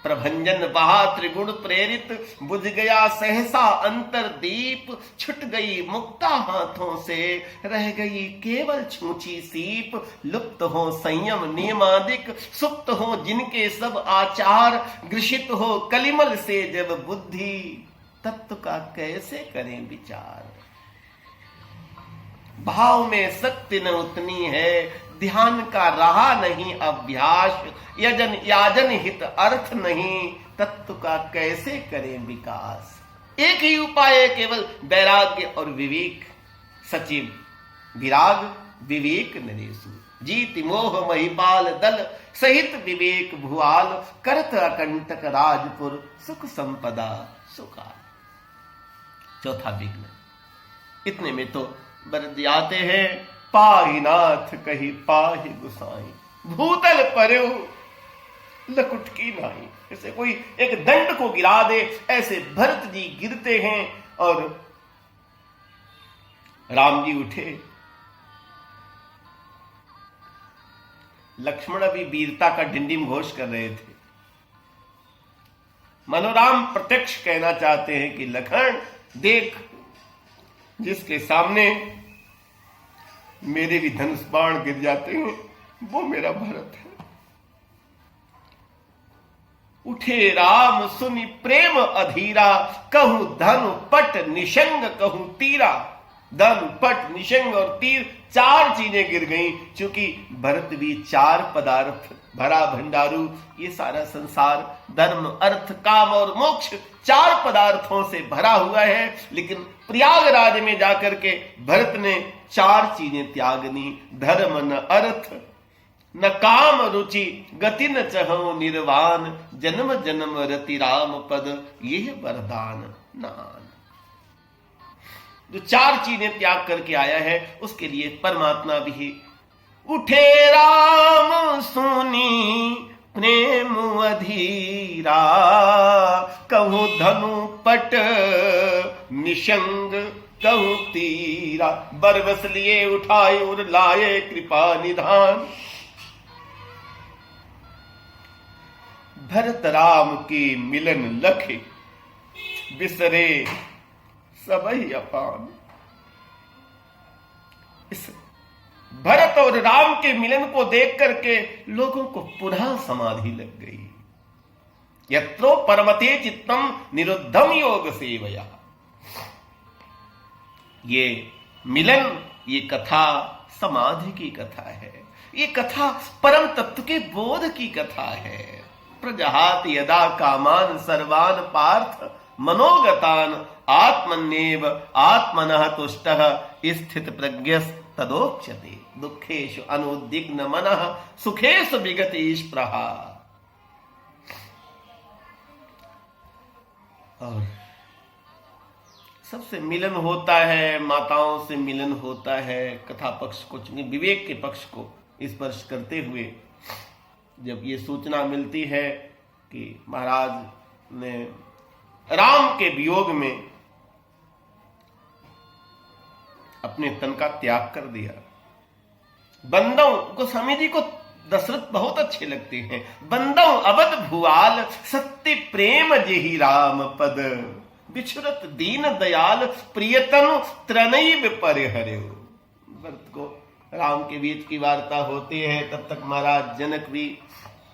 प्रभंजन बहा त्रिगुण प्रेरित, बुझ गया सहसा अंतर दीप, छुट गई मुक्ता हाथों से, रह गई केवल छूची सीप। लुप्त हो संयम नियमादिक, सुप्त हो जिनके सब आचार, ग्रसित हो कलिमल से जब बुद्धि, तत्व का कैसे करें विचार। भाव में शक्ति न उतनी है, ध्यान का रहा नहीं अभ्यास, यजन याजन हित अर्थ नहीं, तत्व का कैसे करें विकास। एक ही उपाय है केवल वैराग्य और विवेक। सचिव विराग विवेक नरेशु, जीति मोह महिपाल दल, सहित विवेक भुआल, करत अकंटक राजपुर, सुख संपदा सुखाल। चौथा विघ्न, इतने में तो बरत जाते हैं, पाहि नाथ कही पाहि गुसाई, भूतल पर्यो लकुट की नाई। जैसे कोई एक दंड को गिरा दे, ऐसे भरत जी गिरते हैं और राम जी उठे। लक्ष्मण अभी वीरता का डिंडिम घोष कर रहे थे। मनोराम प्रत्यक्ष कहना चाहते हैं कि लखन देख, जिसके सामने मेरे भी धनुष बाण गिर जाते हैं वो मेरा भरत है। उठे राम सुनि प्रेम अधीरा, कहूं धनु पट निशंग कहूं तीरा। धनु पट निशंग और तीर चार चीजें गिर गईं, क्योंकि भरत भी चार पदार्थ भरा भंडारू। ये सारा संसार धर्म अर्थ काम और मोक्ष चार पदार्थों से भरा हुआ है, लेकिन प्रयागराज में जाकर के भरत ने चार चीजें त्यागनी, धर्म न अर्थ न काम रुचि, गति न चहो निर्वाण, जन्म जन्म रति राम पद यह वरदान नान। जो चार चीजें त्याग करके आया है उसके लिए परमात्मा भी उठे राम सुनी प्रेम अधीरा, कहूं धनु पट निशंग कहूं तीरा। बरबस लिए उठाए और लाए कृपा निधान, भरत राम के मिलन लखे, बिसरे सबही अपान। इस भरत और राम के मिलन को देख करके लोगों को पुनः समाधि लग गई। यत्रो परमते चित्तम निरुद्धम योग सेवया। ये मिलन, ये कथा समाधि की कथा है। ये कथा परम तत्व के बोध की कथा है। प्रजहात यदा कामान सर्वान पार्थ, मनोगतान आत्मन्येव आत्मनः तुष्टः, स्थित प्रज्ञस् तदोच्यते। दुखेषु अनुद्विग्न मनः, सुखेषु विगते स्पृहा। और सबसे मिलन होता है, माताओं से मिलन होता है। कथा पक्ष को, विवेक के पक्ष को स्पर्श करते हुए जब ये सूचना मिलती है कि महाराज ने राम के वियोग में अपने तन का त्याग कर दिया। बंदों गोस्वामी जी को दशरथ बहुत अच्छे लगते हैं। बंदों अवध भुआल, सत्य प्रेम जेहि राम पद। बिछुरत दीन दयाल प्रियतम त्रनैव परिहर्यो। भरत को राम के बीच की वार्ता होती है, तब तक महाराज जनक भी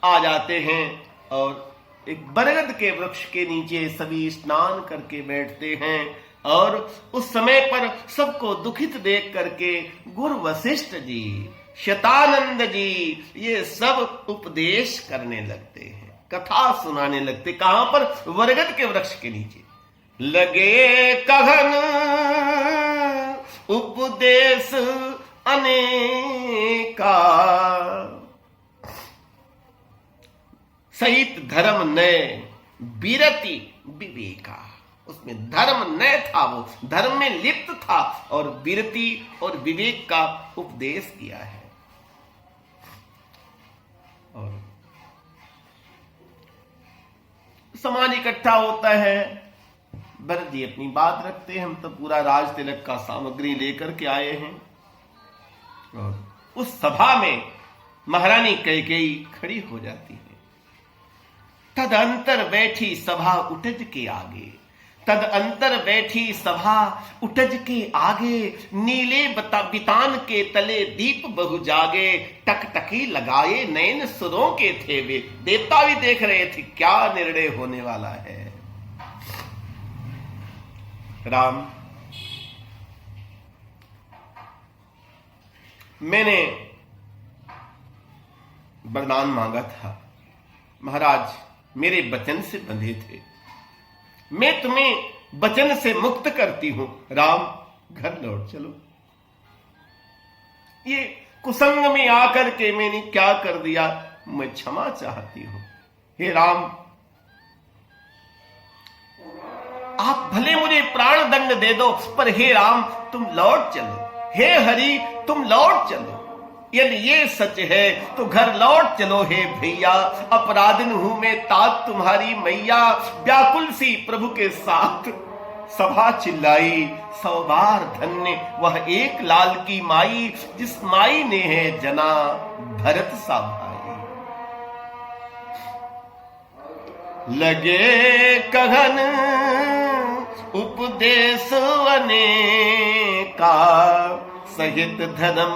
आ जाते हैं और एक बरगद के वृक्ष के नीचे सभी स्नान करके बैठते हैं। और उस समय पर सबको दुखित देख करके गुरु वशिष्ठ जी, शतानंद जी ये सब उपदेश करने लगते हैं, कथा सुनाने लगते। कहां पर? बरगद के वृक्ष के नीचे। लगे कहन उपदेश अनेका, सहित धर्म नय बिरति विवेका। उसमें धर्म नय था, वो धर्म में लिप्त था और बिरति और विवेक का उपदेश किया है। और समाज इकट्ठा होता है, भरत जी अपनी बात रखते हैं, हम तो पूरा राज तिलक का सामग्री लेकर के आए हैं। और उस सभा में महारानी कैकेयी खड़ी हो जाती है। तद अंतर बैठी सभा उठज के आगे, तद अंतर बैठी सभा उठज के आगे, नीले बितान के तले दीप बहु जागे, टकटकी लगाए नयन सुरों के थे वे। देवता भी देख रहे थे क्या निर्णय होने वाला है। राम, मैंने वरदान मांगा था, महाराज मेरे वचन से बंधे थे, मैं तुम्हें वचन से मुक्त करती हूं। राम घर लौट चलो। ये कुसंग में आकर के मैंने क्या कर दिया, मैं क्षमा चाहती हूं। हे राम, आप भले मुझे प्राण दंड दे दो, पर हे राम तुम लौट चलो। हे हरि तुम लौट चलो। यदि ये सच है तो घर लौट चलो हे भैया। अपराधन हूं मैं तात तुम्हारी मैया। व्याकुल सी प्रभु के साथ सभा चिल्लाई, 100 बार धन्य वह एक लाल की माई, जिस माई ने है जना भरत सा भाई। लगे कहन उपदेश अनेका, सहित धर्म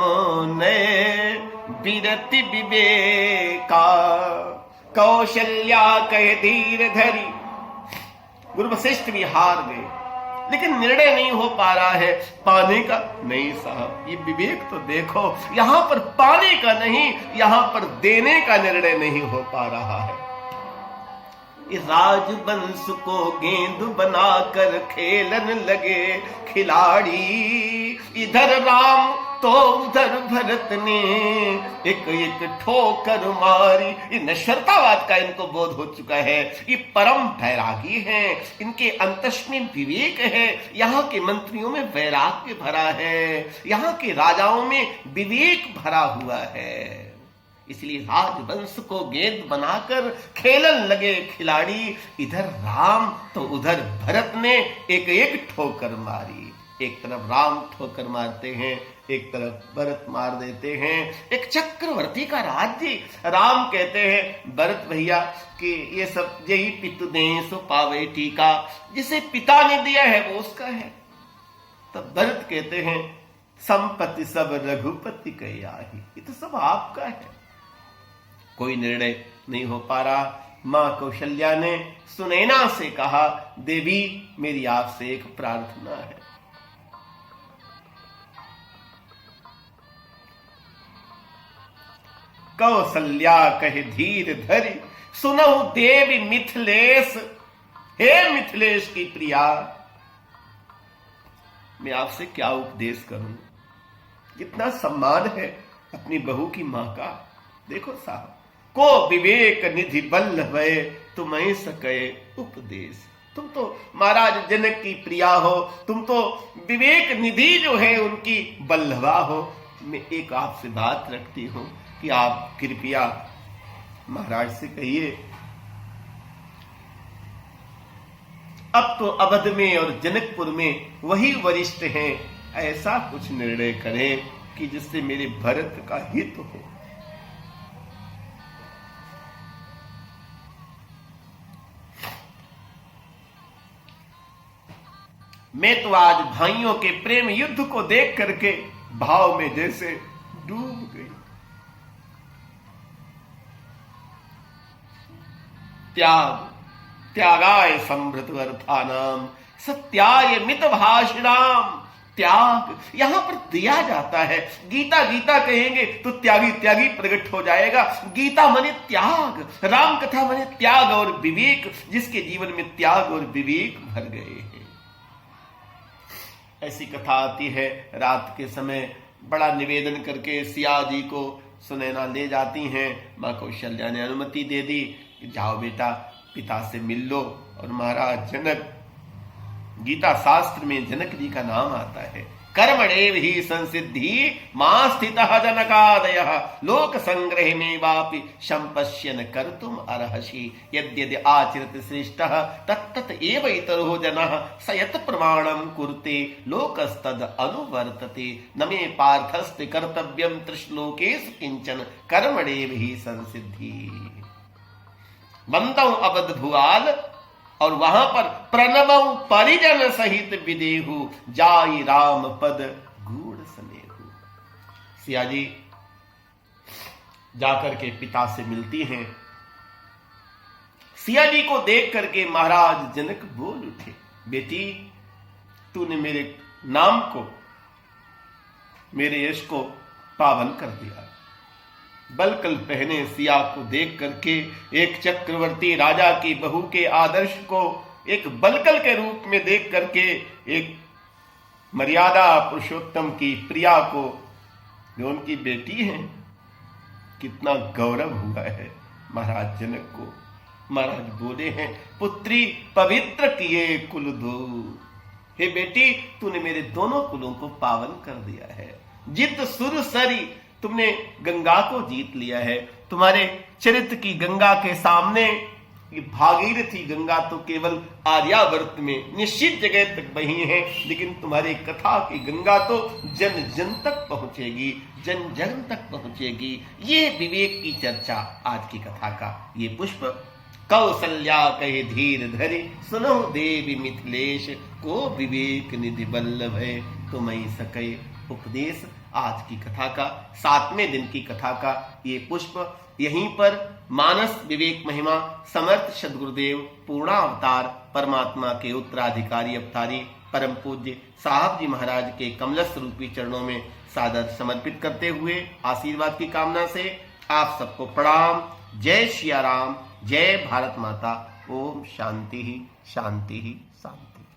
ने बिरति विवेका। कौशल्या कहे धीर धरी, गुरु वशिष्ठ भी हार गए, लेकिन निर्णय नहीं हो पा रहा है पाने का। नहीं साहब, ये विवेक तो देखो, यहां पर पाने का नहीं, यहां पर देने का निर्णय नहीं हो पा रहा है। राजवंश को गेंद बनाकर खेलन लगे खिलाड़ी, इधर राम तो उधर भरत ने एक एक ठोकर मारी। ये नश्वरतावाद का इनको बोध हो चुका है। ये परम वैरागी हैं, इनके अंतस में विवेक है। यहाँ के मंत्रियों में वैराग्य भरा है, यहाँ के राजाओं में विवेक भरा हुआ है। इसलिए राजवंश को गेंद बनाकर खेलन लगे खिलाड़ी, इधर राम तो उधर भरत ने एक एक ठोकर मारी। एक तरफ राम ठोकर मारते हैं, एक तरफ भरत मार देते हैं। एक चक्रवर्ती का राज्य। राम कहते हैं भरत भैया कि ये सब यही पितु दें सो पावे टीका, जिसे पिता ने दिया है वो उसका है। तब भरत कहते हैं संपत्ति सब रघुपति के आही, ये तो सब आपका है। कोई निर्णय नहीं हो पा रहा। मां कौशल्या ने सुनैना से कहा, देवी मेरी आपसे एक प्रार्थना है। कौशल्या कहे धीर धरी, सुनहु देवी मिथिलेश। हे मिथिलेश की प्रिया, मैं आपसे क्या उपदेश करूं। कितना सम्मान है अपनी बहू की मां का। देखो साहब, को विवेक निधि बल्लभ तुम्हें सके उपदेश। तुम तो महाराज जनक की प्रिया हो, तुम तो विवेक निधि जो है उनकी बल्लभा हो। मैं एक आपसे बात रखती हूं कि आप कृपया महाराज से कहिए, अब तो अवध में और जनकपुर में वही वरिष्ठ हैं, ऐसा कुछ निर्णय करें कि जिससे मेरे भरत का हित हो। मैं तो आज भाइयों के प्रेम युद्ध को देख करके भाव में जैसे डूब गई। त्यागाय संभृत अर्थानाम सत्याय मित भाषणाम। त्याग यहां पर दिया जाता है। गीता गीता कहेंगे तो त्यागी त्यागी प्रकट हो जाएगा। गीता माने त्याग, राम कथा माने त्याग और विवेक, जिसके जीवन में त्याग और विवेक भर गए हैं। ऐसी कथा आती है, रात के समय बड़ा निवेदन करके सिया जी को सुनैना ले जाती हैं। मां कौशल्या ने अनुमति दे दी कि जाओ बेटा पिता से मिल लो। और महाराज जनक, गीता शास्त्र में जनक जी का नाम आता है। कर्मणेव ही संसिद्धि मां स्थितः जनकादयः लोक संग्रह में वापि संपश्यन कर्तुम अर्हसि यद्यदि आचरति श्रेष्ठः तत्तत् एव इतरो जनः स यत् प्रमाणं कुरुते लोकस्तद अनुवर्तते न मे पार्थस्ते कर्तव्यं त्रिश्लोकेषु किंचन कर्मणेव ही संसिद्धि। बंदौ अबध भुआल और वहां पर प्रणवं परिजन सहित विदेहु जाई राम पद गूढ़ स्नेहु। सिया जी जाकर के पिता से मिलती हैं। सिया जी को देख करके महाराज जनक बोल उठे, बेटी तूने मेरे नाम को, मेरे यश को पावन कर दिया। बलकल पहने सिया को देख करके एक चक्रवर्ती राजा की बहू के आदर्श को एक बलकल के रूप में देख करके एक मर्यादा पुरुषोत्तम की प्रिया को, जो उनकी बेटी है, कितना गौरव हुआ है महाराज जनक को। महाराज बोले हैं, पुत्री पवित्र किए कुल दो। हे बेटी तूने मेरे दोनों कुलों को पावन कर दिया है। जित सुर सरी, तुमने गंगा को जीत लिया है। तुम्हारे चरित्र की गंगा के सामने, ये भागीरथी गंगा तो केवल आर्यावर्त में निश्चित जगह तक बही है, लेकिन तुम्हारी कथा की गंगा तो जन जन तक पहुंचेगी, जन जन तक पहुंचेगी। ये विवेक की चर्चा आज की कथा का ये पुष्प। कौसल्या कहे धीर धरे सुनो देवी मिथिलेश को विवेक निधि बल्लभ है तुम्हें सके उपदेश। आज की कथा का 7वें दिन की कथा का ये पुष्प यहीं पर मानस विवेक महिमा समर्थ सदगुरुदेव पूर्णावतार परमात्मा के उत्तराधिकारी अवतारी परम पूज्य साहब जी महाराज के कमलस्थ रूपी चरणों में सादर समर्पित करते हुए आशीर्वाद की कामना से आप सबको प्रणाम। जय सिया राम, जय भारत माता। ओम शांति ही शांति ही शांति।